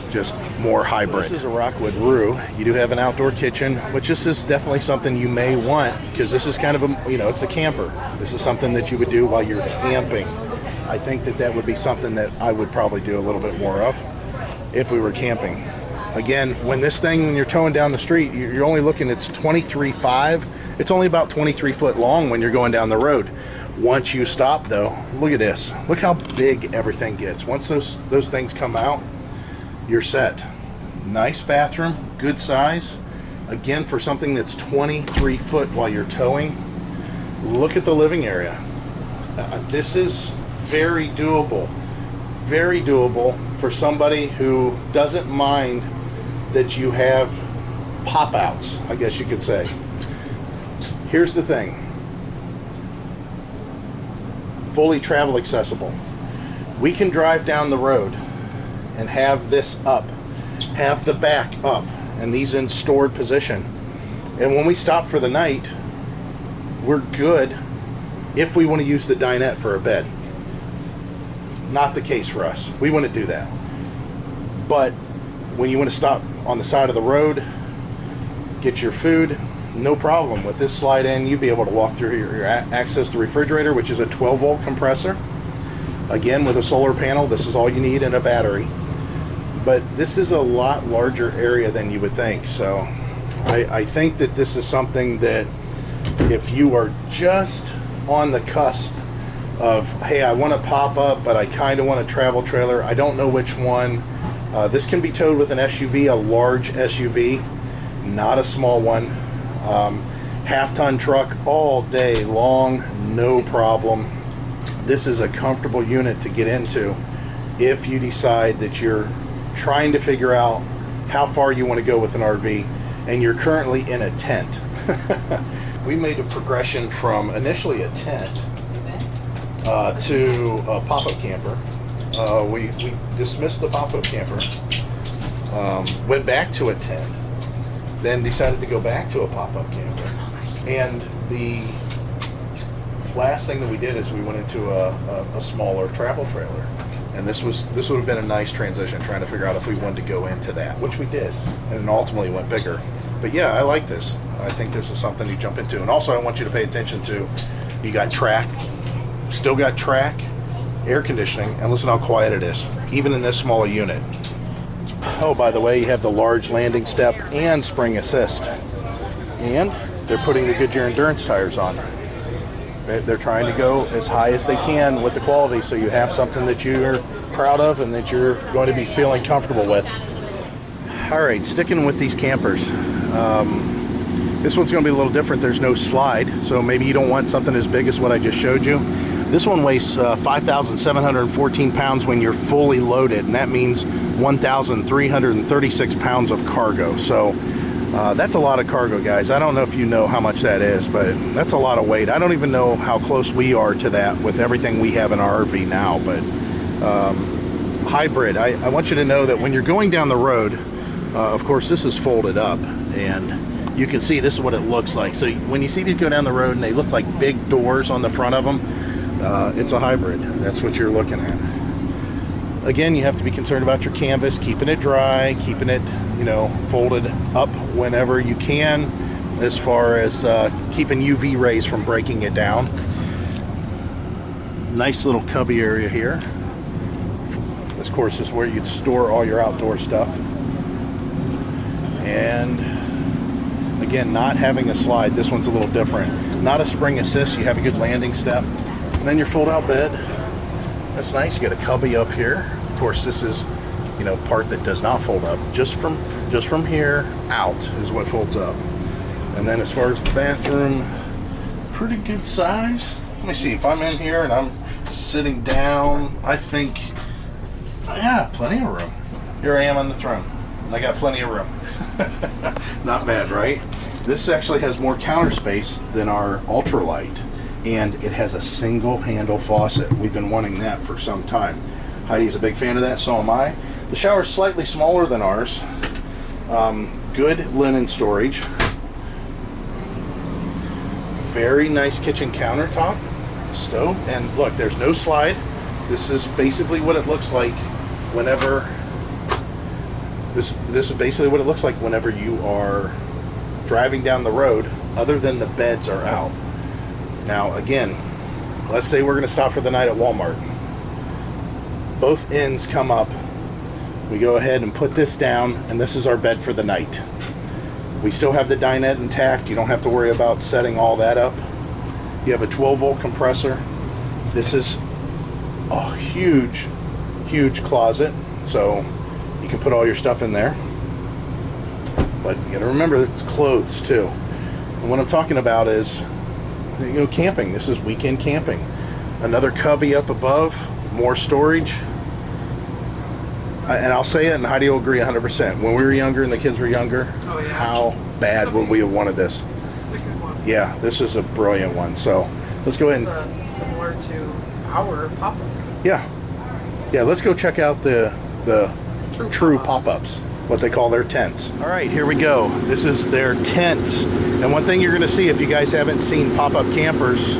just more hybrid. This is a Rockwood Roo. You do have an outdoor kitchen, which this is definitely something you may want, because this is kind of it's a camper. This is something that you would do while you're camping. I think that would be something that I would probably do a little bit more of if we were camping. Again, when you're towing down the street, you're only looking, it's 23.5. It's only about 23 foot long when you're going down the road. Once you stop though, look at this. Look how big everything gets. Once those things come out, you're set. Nice bathroom, good size. Again, for something that's 23 foot while you're towing, look at the living area. This is very doable for somebody who doesn't mind that you have pop-outs, I guess you could say. Here's the thing. Fully travel accessible. We can drive down the road and have this up, have the back up, and these in stored position. And when we stop for the night, we're good if we want to use the dinette for a bed. Not the case for us. We wouldn't do that. But when you want to stop on the side of the road, get your food, no problem. With this slide in, you'd be able to walk through your access the refrigerator, which is a 12 volt compressor. Again, with a solar panel, this is all you need, and a battery. But this is a lot larger area than you would think. So I think that this is something that if you are just on the cusp of, hey, I want to pop up, but I kind of want a travel trailer, I don't know which one, this can be towed with an SUV, a large SUV, not a small one. Half-ton truck all day long, no problem. This is a comfortable unit to get into if you decide that you're trying to figure out how far you want to go with an RV and you're currently in a tent. We made a progression from initially a tent to a pop-up camper. We dismissed the pop-up camper, went back to a tent, then decided to go back to a pop-up camper. And the last thing that we did is we went into a smaller travel trailer. And this would have been a nice transition, trying to figure out if we wanted to go into that, which we did, and then ultimately went bigger. But yeah, I like this. I think this is something you jump into. And also I want you to pay attention to, you got track, still got track, air conditioning, and listen how quiet it is, even in this smaller unit. Oh, by the way, you have the large landing step and spring assist. And they're putting the Goodyear Endurance tires on. They're trying to go as high as they can with the quality, so you have something that you're proud of and that you're going to be feeling comfortable with. All right, sticking with these campers. This one's going to be a little different. There's no slide, so maybe you don't want something as big as what I just showed you. This one weighs 5,714 pounds when you're fully loaded, and that means 1,336 pounds of cargo. So that's a lot of cargo, guys. I don't know if you know how much that is, but that's a lot of weight. I don't even know how close we are to that with everything we have in our RV now, but hybrid. I want you to know that when you're going down the road, of course, this is folded up, and you can see this is what it looks like. So when you see these go down the road and they look like big doors on the front of them, it's a hybrid. That's what you're looking at. Again, you have to be concerned about your canvas, keeping it dry, keeping it, folded up whenever you can, as far as keeping UV rays from breaking it down. Nice little cubby area here. Of course, this is where you'd store all your outdoor stuff. And again, not having a slide, this one's a little different. Not a spring assist, you have a good landing step. And then your fold-out bed. That's nice. You got a cubby up here. Of course, this is, part that does not fold up. Just from here out is what folds up. And then as far as the bathroom, pretty good size. Let me see if I'm in here and I'm sitting down. I think, yeah, plenty of room. Here I am on the throne, and I got plenty of room. Not bad, right? This actually has more counter space than our ultralight. And it has a single handle faucet. We've been wanting that for some time. Heidi's a big fan of that, so am I. The shower's slightly smaller than ours. Good linen storage. Very nice kitchen countertop, stove, and look, there's no slide. This is basically what it looks like whenever this is basically what it looks like whenever you are driving down the road, other than the beds are out. Now again, let's say we're going to stop for the night at Walmart. Both ends come up. We go ahead and put this down, and this is our bed for the night. We still have the dinette intact. You don't have to worry about setting all that up. You have a 12-volt compressor. This is a huge, huge closet, so you can put all your stuff in there. But you gotta remember it's clothes too. And what I'm talking about is, you know, camping. This is weekend camping. Another cubby up above, more storage. And I'll say it, and Heidi will agree 100%. When we were younger and the kids were younger, Oh, yeah. how bad would we have wanted this? This is a good one. Yeah, this is a brilliant one. So let's go ahead and This is similar to our pop-up. yeah, let's go check out the true pop-ups, what they call their tents. All right, here we go. This is their tents. And one thing you're going to see, if you guys haven't seen pop-up campers,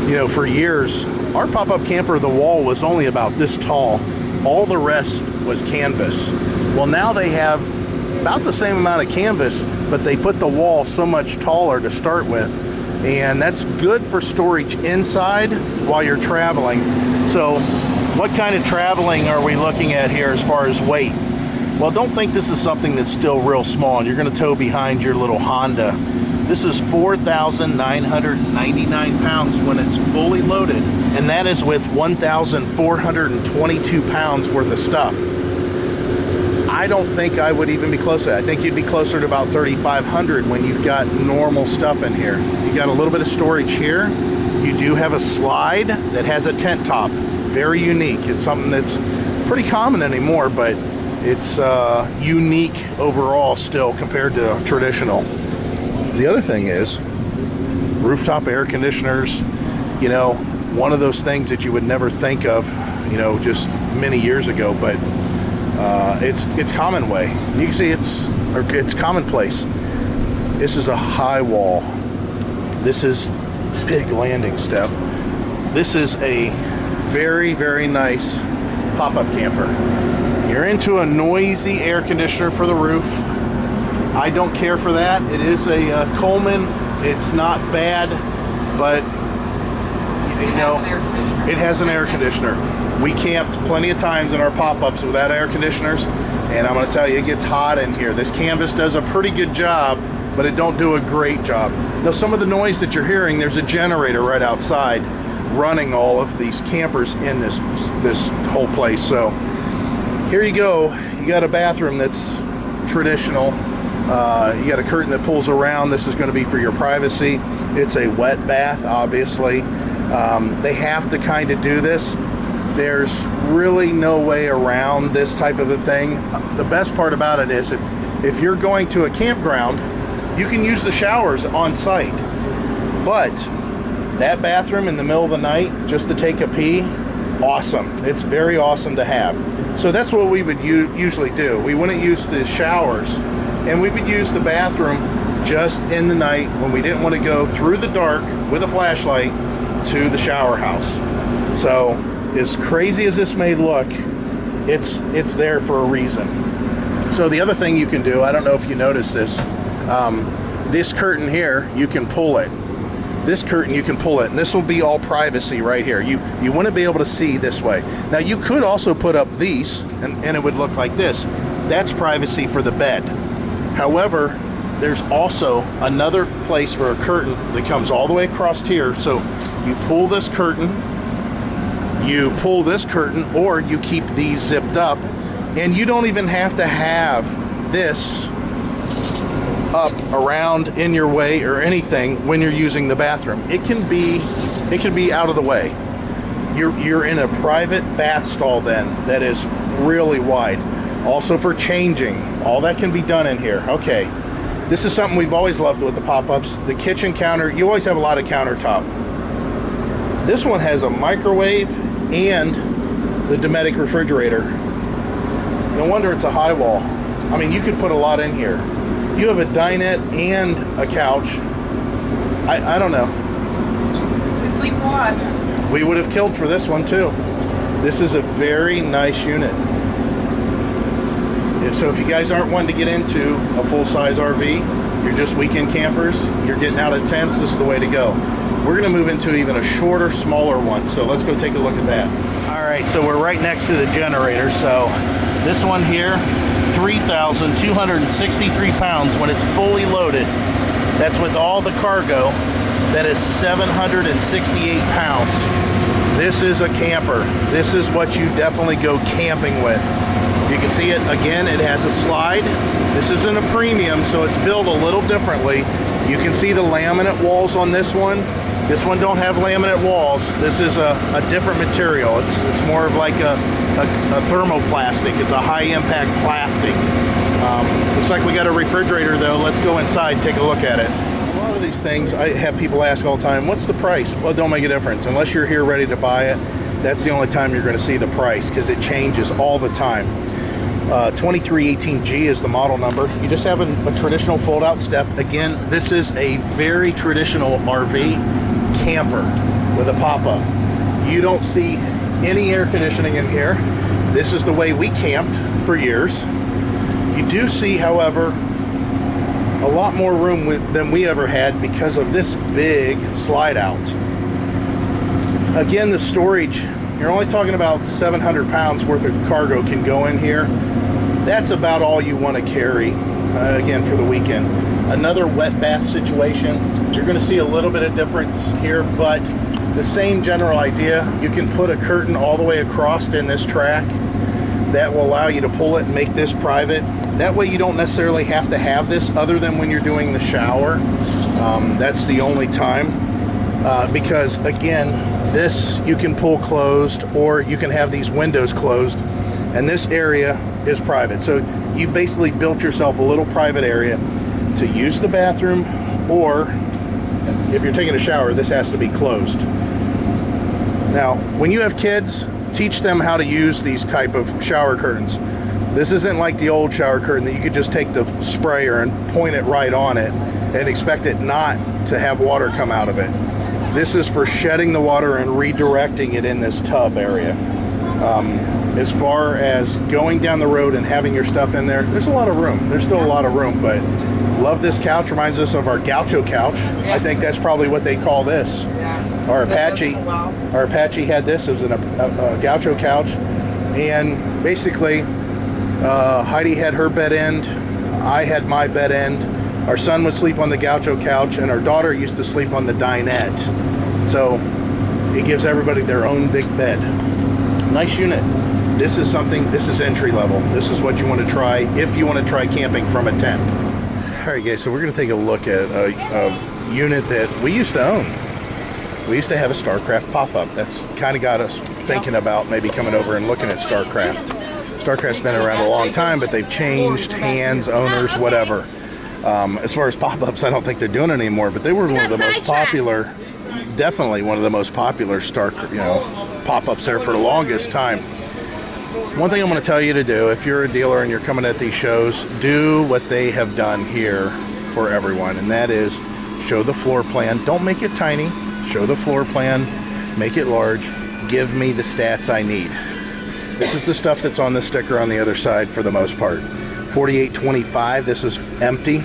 you know, for years, our pop-up camper, the wall was only about this tall. All the rest was canvas. Well, now they have about the same amount of canvas, but they put the wall so much taller to start with. And that's good for storage inside while you're traveling. So what kind of traveling are we looking at here as far as weight? Well, don't think this is something that's still real small and you're going to tow behind your little Honda. This is 4,999 pounds when it's fully loaded, and that is with 1,422 pounds worth of stuff. I don't think I would even be close to that. I think you'd be closer to about 3,500 when you've got normal stuff in here. You got a little bit of storage here. You do have a slide that has a tent top. Very unique. It's something that's pretty common anymore, but it's unique overall still compared to traditional. The other thing is rooftop air conditioners. You know, one of those things that you would never think of, you know, just many years ago, but it's common way. You can see it's commonplace. This is a high wall. This is big landing step. This is a very, very nice pop-up camper. You're into a noisy air conditioner for the roof. I don't care for that. It is a Coleman. It's not bad, but you know, it has an air conditioner. We camped plenty of times in our pop-ups without air conditioners, and I'm going to tell you, it gets hot in here. This canvas does a pretty good job, but it don't do a great job. Now, some of the noise that you're hearing, there's a generator right outside running all of these campers in this whole place. So here you go. You got a bathroom that's traditional. You got a curtain that pulls around. This is going to be for your privacy. It's a wet bath, obviously. They have to kind of do this. There's really no way around this type of a thing. The best part about it is if you're going to a campground, you can use the showers on site. But that bathroom in the middle of the night, just to take a pee, awesome. It's very awesome to have. So that's what we would usually do. We wouldn't use the showers, and we would use the bathroom just in the night when we didn't want to go through the dark with a flashlight to the shower house. So as crazy as this may look, it's there for a reason. So the other thing you can do, I don't know if you noticed this, this curtain here, you can pull it. This curtain, you can pull it, and this will be all privacy right here. You wouldn't be able to see this way. Now, you could also put up these, and it would look like this. That's privacy for the bed. However, there's also another place for a curtain that comes all the way across here. So you pull this curtain, or you keep these zipped up, and you don't even have to have this up around in your way or anything when you're using the bathroom. It can be out of the way. You're in a private bath stall then that is really wide. Also for changing, all that can be done in here. Okay, this is something we've always loved with the pop-ups. The kitchen counter, you always have a lot of countertop. This one has a microwave and the Dinette refrigerator. No wonder it's a high wall. I mean, you could put a lot in here. You have a dinette and a couch. I don't know. Could sleep a lot. We would have killed for this one too. This is a very nice unit. So if you guys aren't wanting to get into a full-size RV, you're just weekend campers, you're getting out of tents, this is the way to go. We're going to move into even a shorter, smaller one. So let's go take a look at that. All right, so we're right next to the generator. So this one here, 3,263 pounds when it's fully loaded. That's with all the cargo. that is 768 pounds. This is a camper. This is what you definitely go camping with. You can see it again, it has a slide. This isn't a premium, so it's built a little differently. You can see the laminate walls on this one. This one don't have laminate walls. This is a different material. It's more of like a thermoplastic. It's a high impact plastic. Looks like we got a refrigerator though. Let's go inside and take a look at it. A lot of these things I have people ask all the time, what's the price? Well, it don't make a difference. Unless you're here ready to buy it, that's the only time you're going to see the price, because it changes all the time. 2318G is the model number. You just have a traditional fold out step. Again, this is a very traditional RV camper with a pop-up. You don't see any air conditioning in here. This is the way we camped for years. You do see, however, a lot more room than we ever had because of this big slide out. Again, the storage, you're only talking about 700 pounds worth of cargo can go in here. That's about all you want to carry, again, for the weekend. Another wet bath situation. You're going to see a little bit of difference here, but the same general idea. You can put a curtain all the way across in this track. That will allow you to pull it and make this private. That way you don't necessarily have to have this other than when you're doing the shower. That's the only time. Because again, this you can pull closed, or you can have these windows closed, and this area is private. So you basically built yourself a little private area to use the bathroom, or if you're taking a shower, this has to be closed. Now, when you have kids, teach them how to use these type of shower curtains. This isn't like the old shower curtain that you could just take the sprayer and point it right on it and expect it not to have water come out of it. This is for shedding the water and redirecting it in this tub area. As far as going down the road and having your stuff in there, there's a lot of room. There's still a lot of room, but love this couch. Reminds us of our gaucho couch. Yeah. I think that's probably what they call this. Yeah. Our Apache had this. It was a gaucho couch, and basically Heidi had her bed end, I had my bed end. Our son would sleep on the gaucho couch, and our daughter used to sleep on the dinette. So it gives everybody their own big bed. Nice unit. This is entry level. This is what you want to try if you want to try camping from a tent. All right, guys, so we're going to take a look at a unit that we used to own. We used to have a StarCraft pop-up. That's kind of got us thinking about maybe coming over and looking at StarCraft. StarCraft's been around a long time, but they've changed hands, owners, whatever. As far as pop-ups, I don't think they're doing it anymore, but they were one of the most popular, definitely one of the most popular pop-ups there for the longest time. One thing I'm going to tell you to do, if you're a dealer and you're coming at these shows, do what they have done here for everyone, and that is show the floor plan. Don't make it tiny. Show the floor plan, make it large, give me the stats I need. This is the stuff that's on the sticker on the other side for the most part. 4825, this is empty.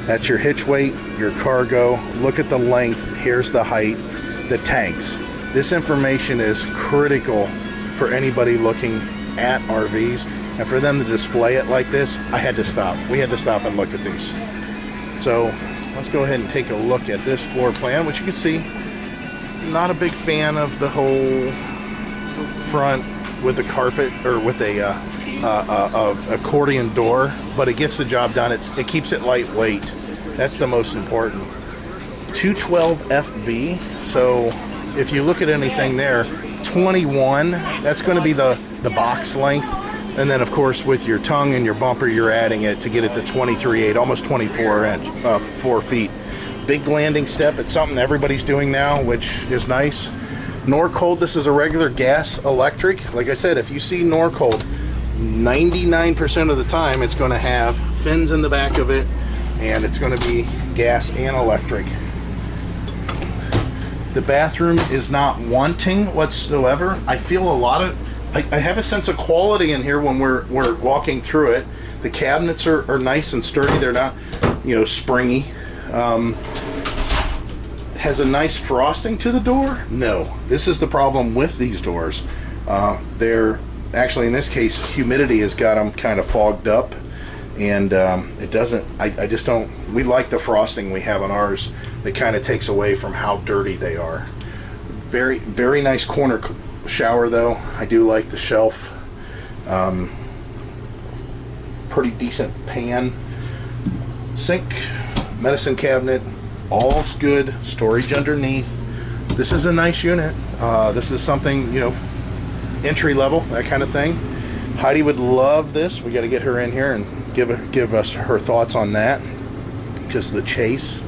That's your hitch weight, your cargo. Look at the length, here's the height, the tanks. This information is critical for anybody looking at RVs, and for them to display it like this, I had to stop. We had to stop and look at these. So let's go ahead and take a look at this floor plan, which you can see, not a big fan of the whole front with the carpet or with a accordion door, but it gets the job done. It keeps it lightweight. That's the most important. 212 FB, so if you look at anything there, 21, that's going to be the box length, and then of course with your tongue and your bumper you're adding it to get it to 23.8, almost 4 feet. Big landing step. It's something everybody's doing now, which is nice. Norcold, this is a regular gas electric. Like I said, if you see Norcold, 99% of the time it's going to have fins in the back of it, and it's going to be gas and electric. The bathroom is not wanting whatsoever. I feel I have a sense of quality in here when we're walking through it. The cabinets are nice and sturdy. They're not, springy. Has a nice frosting to the door? No. This is the problem with these doors. They're actually, in this case, humidity has got them kind of fogged up, and it doesn't, I just don't, we like the frosting we have on ours that kind of takes away from how dirty they are. Very, very nice corner shower though. I do like the shelf. Pretty decent pan. Sink, medicine cabinet, all's good. Storage underneath. This is a nice unit. This is something, you know, entry level, that kind of thing. Heidi would love this. We got to get her in here and give us her thoughts on that, because the chase.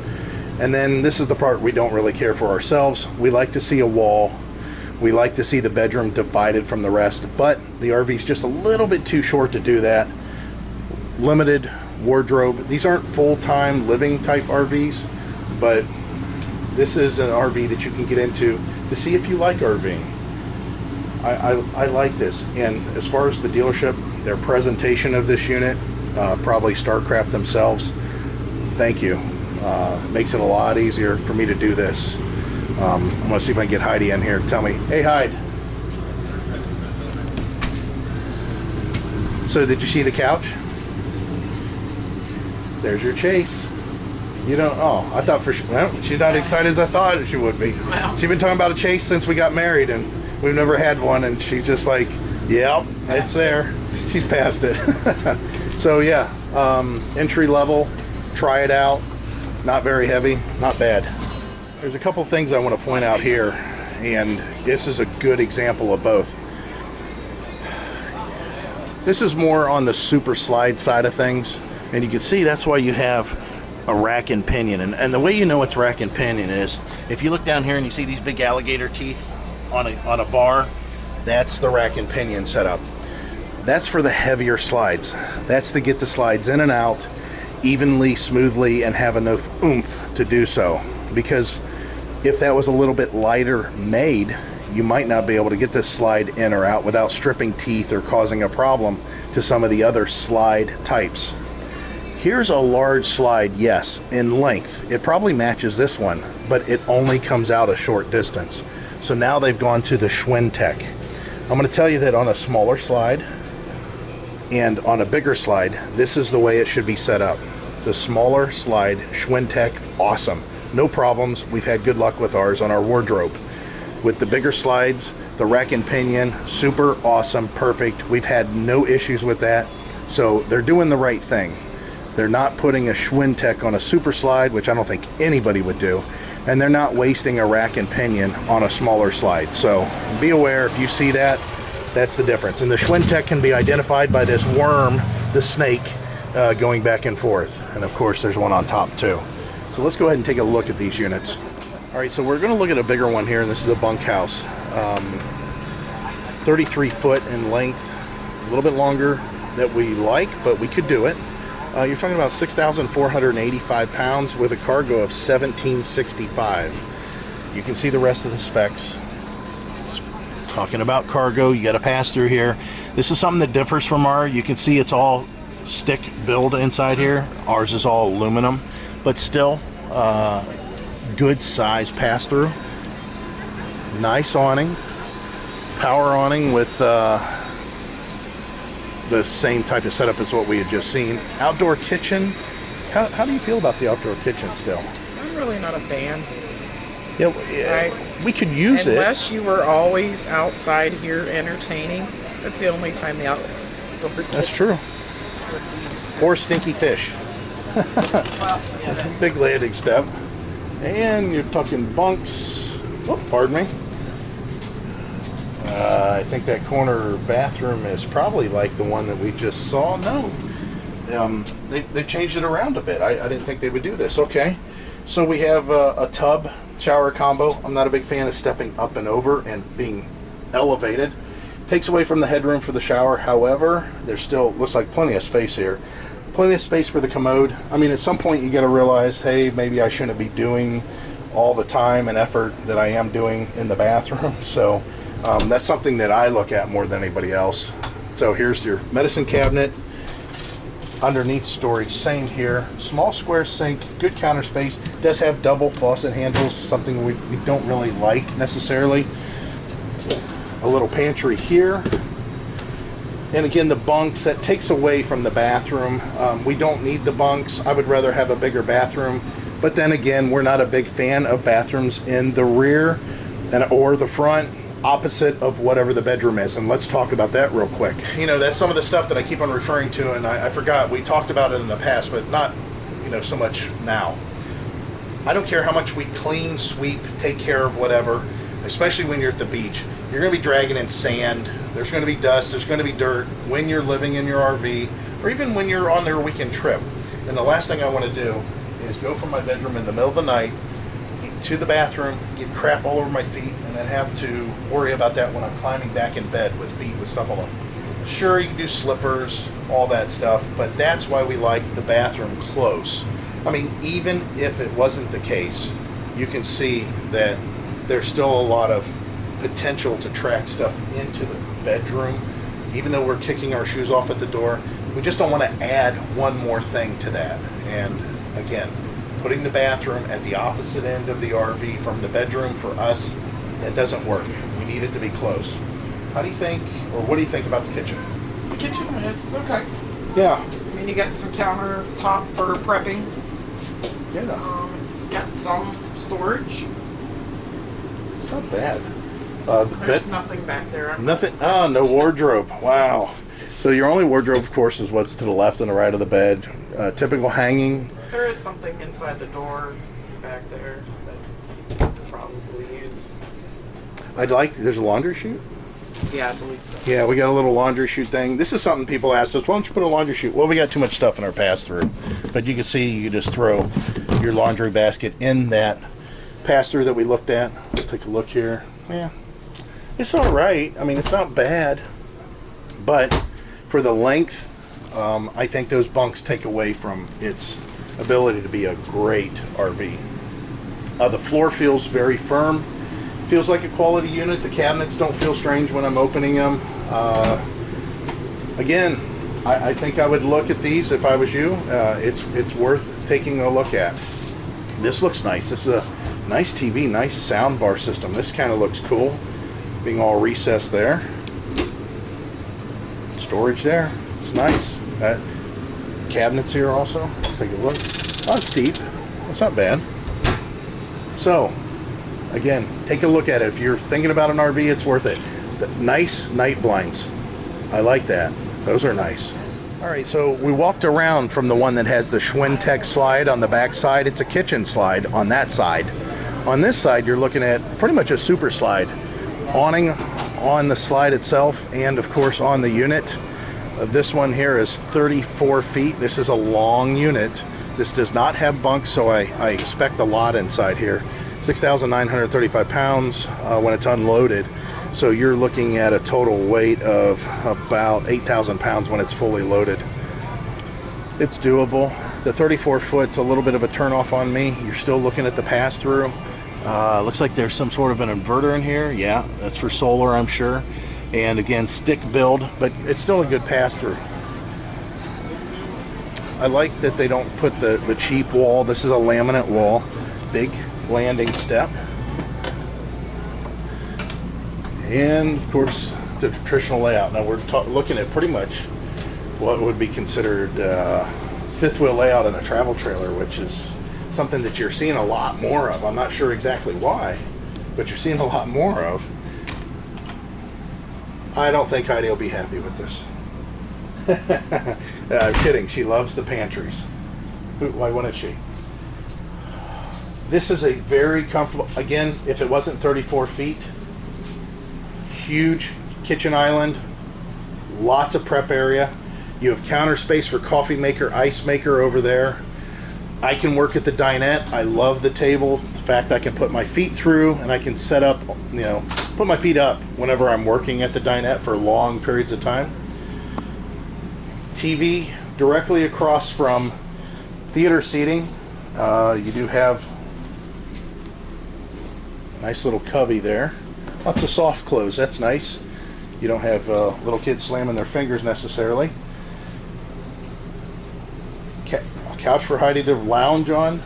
And then this is the part we don't really care for ourselves. We like to see a wall. We like to see the bedroom divided from the rest, but the RV is just a little bit too short to do that. Limited wardrobe. These aren't full-time living type RVs, but this is an RV that you can get into to see if you like RVing. I like this. And as far as the dealership, their presentation of this unit, probably StarCraft themselves, thank you. Makes it a lot easier for me to do this. I'm going to see if I can get Heidi in here. Tell me, hey Heidi. So did you see the couch? There's your chase. You don't, oh, I thought for sure, well, she's not excited as I thought she would be. She's been talking about a chase since we got married, and we've never had one, and she's just like, yep, it's there. She's past it. So yeah, entry level, try it out. Not very heavy, not bad. There's a couple things I want to point out here, and this is a good example of both. This is more on the super slide side of things, and you can see that's why you have a rack and pinion. And the way you know it's rack and pinion is if you look down here and you see these big alligator teeth on a bar, that's the rack and pinion setup. That's for the heavier slides. That's to get the slides in and out evenly, smoothly, and have enough oomph to do so. Because if that was a little bit lighter made, you might not be able to get this slide in or out without stripping teeth or causing a problem to some of the other slide types. Here's a large slide, yes, in length. It probably matches this one, but it only comes out a short distance. So now they've gone to the Schwinn-Tech. I'm going to tell you that on a smaller slide and on a bigger slide, this is the way it should be set up. The smaller slide, Schwinn-Tech, awesome. No problems. We've had good luck with ours on our wardrobe. With the bigger slides, the rack and pinion, super awesome, perfect. We've had no issues with that. So they're doing the right thing. They're not putting a Schwinn-Tech on a super slide, which I don't think anybody would do. And they're not wasting a rack and pinion on a smaller slide. So be aware, if you see that, that's the difference. And the Schwinn-Tech can be identified by this worm, the snake, going back and forth. And of course, there's one on top too. So let's go ahead and take a look at these units. All right, so we're going to look at a bigger one here, and this is a bunkhouse. 33 foot in length, a little bit longer that we like, but we could do it. You're talking about 6,485 pounds with a cargo of 1,765. You can see the rest of the specs. Talking about cargo, you got to pass through here. This is something that differs from ours. You can see it's all stick build inside here. Ours is all aluminum, but still good size pass through. Nice awning, power awning with the same type of setup as what we had just seen. Outdoor kitchen. How do you feel about the outdoor kitchen still? I'm really not a fan. Yeah, we could use it. Unless you were always outside here entertaining. That's the only time the outdoor kitchen. That's true. Or stinky fish. Big landing step. And you're talking bunks. Oh, pardon me. I think that corner bathroom is probably like the one that we just saw. No, they've changed it around a bit. I didn't think they would do this. Okay, so we have a tub shower combo. I'm not a big fan of stepping up and over and being elevated. Takes away from the headroom for the shower. However, there still looks like plenty of space here. Plenty of space for the commode. I mean, at some point you got to realize, hey, maybe I shouldn't be doing all the time and effort that I am doing in the bathroom. So that's something that I look at more than anybody else. So here's your medicine cabinet. Underneath storage, same here. Small square sink, good counter space. Does have double faucet handles, something we don't really like necessarily. A little pantry here. And again, the bunks, that takes away from the bathroom. We don't need the bunks. I would rather have a bigger bathroom. But then again, we're not a big fan of bathrooms in the rear or the front, opposite of whatever the bedroom is. And let's talk about that real quick. You know, that's some of the stuff that I keep on referring to, and I forgot. We talked about it in the past, but not, you know, so much now. I don't care how much we clean, sweep, take care of whatever, especially when you're at the beach. You're going to be dragging in sand. There's going to be dust. There's going to be dirt when you're living in your RV, or even when you're on their weekend trip. And the last thing I want to do is go from my bedroom in the middle of the night to the bathroom, get crap all over my feet, and then have to worry about that when I'm climbing back in bed with feet with stuff all over. Sure, you can do slippers, all that stuff, but that's why we like the bathroom close. I mean, even if it wasn't the case, you can see that there's still a lot of potential to track stuff into the bedroom. Even though we're kicking our shoes off at the door, we just don't want to add one more thing to that. And again, putting the bathroom at the opposite end of the RV from the bedroom, for us, that doesn't work. We need it to be close. How do you think, or what do you think about the kitchen? The kitchen is okay. Yeah. I mean, you got some countertop for prepping. Yeah. It's got some storage. It's not bad. There's nothing back there. Nothing. Oh, no wardrobe. Wow. So your only wardrobe, of course, is what's to the left and the right of the bed. Typical hanging. There is something inside the door back there that you could probably use. There's a laundry chute? Yeah, I believe so. Yeah, we got a little laundry chute thing. This is something people ask us, why don't you put a laundry chute? Well, we got too much stuff in our pass-through. But you can see, you can just throw your laundry basket in that pass-through that we looked at. Let's take a look here. Yeah, it's all right. I mean, it's not bad. But for the length, I think those bunks take away from its ability to be a great RV. The floor feels very firm. Feels like a quality unit. The cabinets don't feel strange when I'm opening them. Again, I think I would look at these if I was you. It's worth taking a look at. This looks nice. This is a nice TV, nice sound bar system. This kind of looks cool, being all recessed there. Storage there. It's nice. Cabinets here also. Let's take a look. Oh, it's deep. That's not bad. So, again, take a look at it. If you're thinking about an RV, it's worth it. The nice night blinds. I like that. Those are nice. All right, so we walked around from the one that has the Schwintek slide on the back side. It's a kitchen slide on that side. On this side, you're looking at pretty much a super slide. Awning on the slide itself, and of course on the unit. This one here is 34 feet. This is a long unit. This does not have bunks, so I expect a lot inside here. 6,935 pounds when it's unloaded. So you're looking at a total weight of about 8,000 pounds when it's fully loaded. It's doable. The 34 foot's a little bit of a turnoff on me. You're still looking at the pass-through. Looks like there's some sort of an inverter in here. Yeah, that's for solar, I'm sure. And again, stick build, but it's still a good pass-through. I like that they don't put the cheap wall. This is a laminate wall. Big landing step. And of course, the traditional layout. Now we're looking at pretty much what would be considered fifth wheel layout in a travel trailer, which is something that you're seeing a lot more of. I'm not sure exactly why, but you're seeing a lot more of. I don't think Heidi will be happy with this. I'm kidding. She loves the pantries. Why wouldn't she? This is a very comfortable, again, if it wasn't 34 feet, huge kitchen island, lots of prep area. You have counter space for coffee maker, ice maker over there. I can work at the dinette. I love the table. The fact I can put my feet through and I can set up, you know, put my feet up whenever I'm working at the dinette for long periods of time. TV directly across from theater seating. You do have a nice little cubby there. Lots of soft close. That's nice. You don't have little kids slamming their fingers necessarily. Couch for Heidi to lounge on.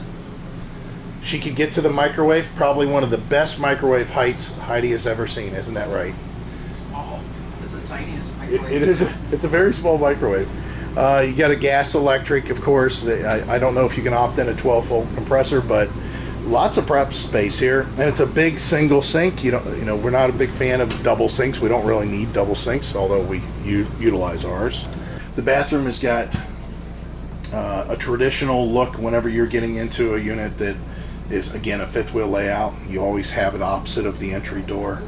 She could get to the microwave. Probably one of the best microwave heights Heidi has ever seen. Isn't that right? Small. Is it tiniest microwave. It is. It's a very small microwave. You got a gas electric, of course. I don't know if you can opt in a 12-volt compressor, but lots of prep space here, and it's a big single sink. You know, we're not a big fan of double sinks. We don't really need double sinks, although we utilize ours. The bathroom has got a traditional look whenever you're getting into a unit that is, again, a fifth wheel layout. You always have it opposite of the entry door.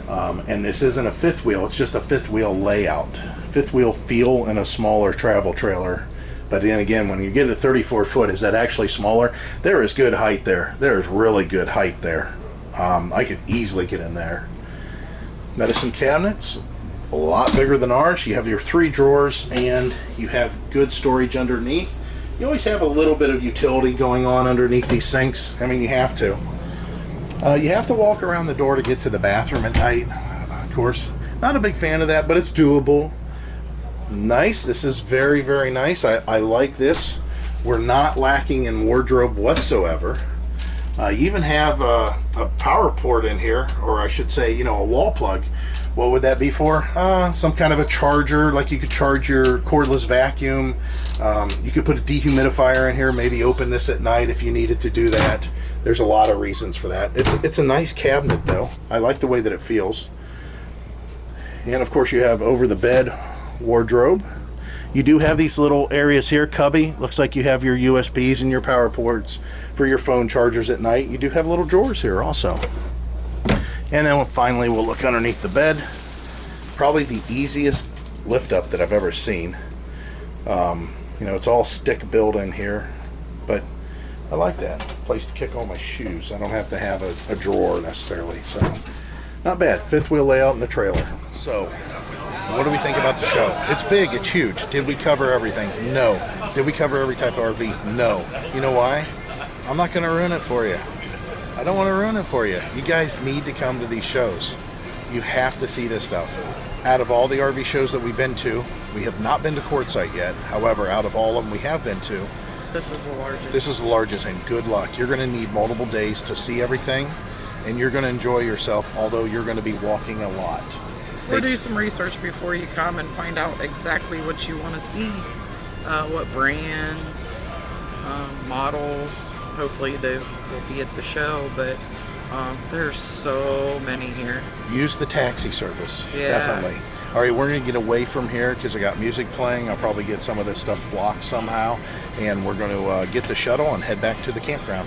And this isn't a fifth wheel, it's just a fifth wheel layout. Fifth wheel feel in a smaller travel trailer. But then again, when you get to 34 foot, is that actually smaller? There is good height there. There is really good height there. I could easily get in there. Medicine cabinets, a lot bigger than ours. You have your 3 drawers and you have good storage underneath. You always have a little bit of utility going on underneath these sinks. I mean, you have to. You have to walk around the door to get to the bathroom at night. Of course, not a big fan of that, but it's doable. Nice. This is very, very nice. I like this. We're not lacking in wardrobe whatsoever. You even have a power port in here, or I should say, you know, a wall plug. What would that be for? Some kind of a charger, like you could charge your cordless vacuum. You could put a dehumidifier in here, maybe open this at night if you needed to do that. There's a lot of reasons for that. It's a nice cabinet though. I like the way that it feels. And of course you have over the bed wardrobe. You do have these little areas here, cubby. Looks like you have your USBs and your power ports for your phone chargers at night. You do have little drawers here also. And then finally we'll look underneath the bed. Probably the easiest lift up that I've ever seen. You know, it's all stick built in here, but I like that. Place to kick all my shoes. I don't have to have a drawer necessarily, so not bad. Fifth wheel layout in the trailer. So what do we think about the show? It's big, it's huge. Did we cover everything? No. Did we cover every type of RV? No. You know why? I'm not going to ruin it for you. I don't want to ruin it for you. You guys need to come to these shows. You have to see this stuff. Out of all the RV shows that we've been to, we have not been to Quartzsite yet. However, out of all of them we have been to, This is the largest. this is the largest, and good luck. You're going to need multiple days to see everything, and you're going to enjoy yourself, although you're going to be walking a lot. Or do some research before you come and find out exactly what you want to see. What brands, models. Hopefully they will be at the show, but there's so many here. Use the taxi service, Yeah. definitely. All right, we're going to get away from here because I got music playing. I'll probably get some of this stuff blocked somehow, and we're going to get the shuttle and head back to the campground.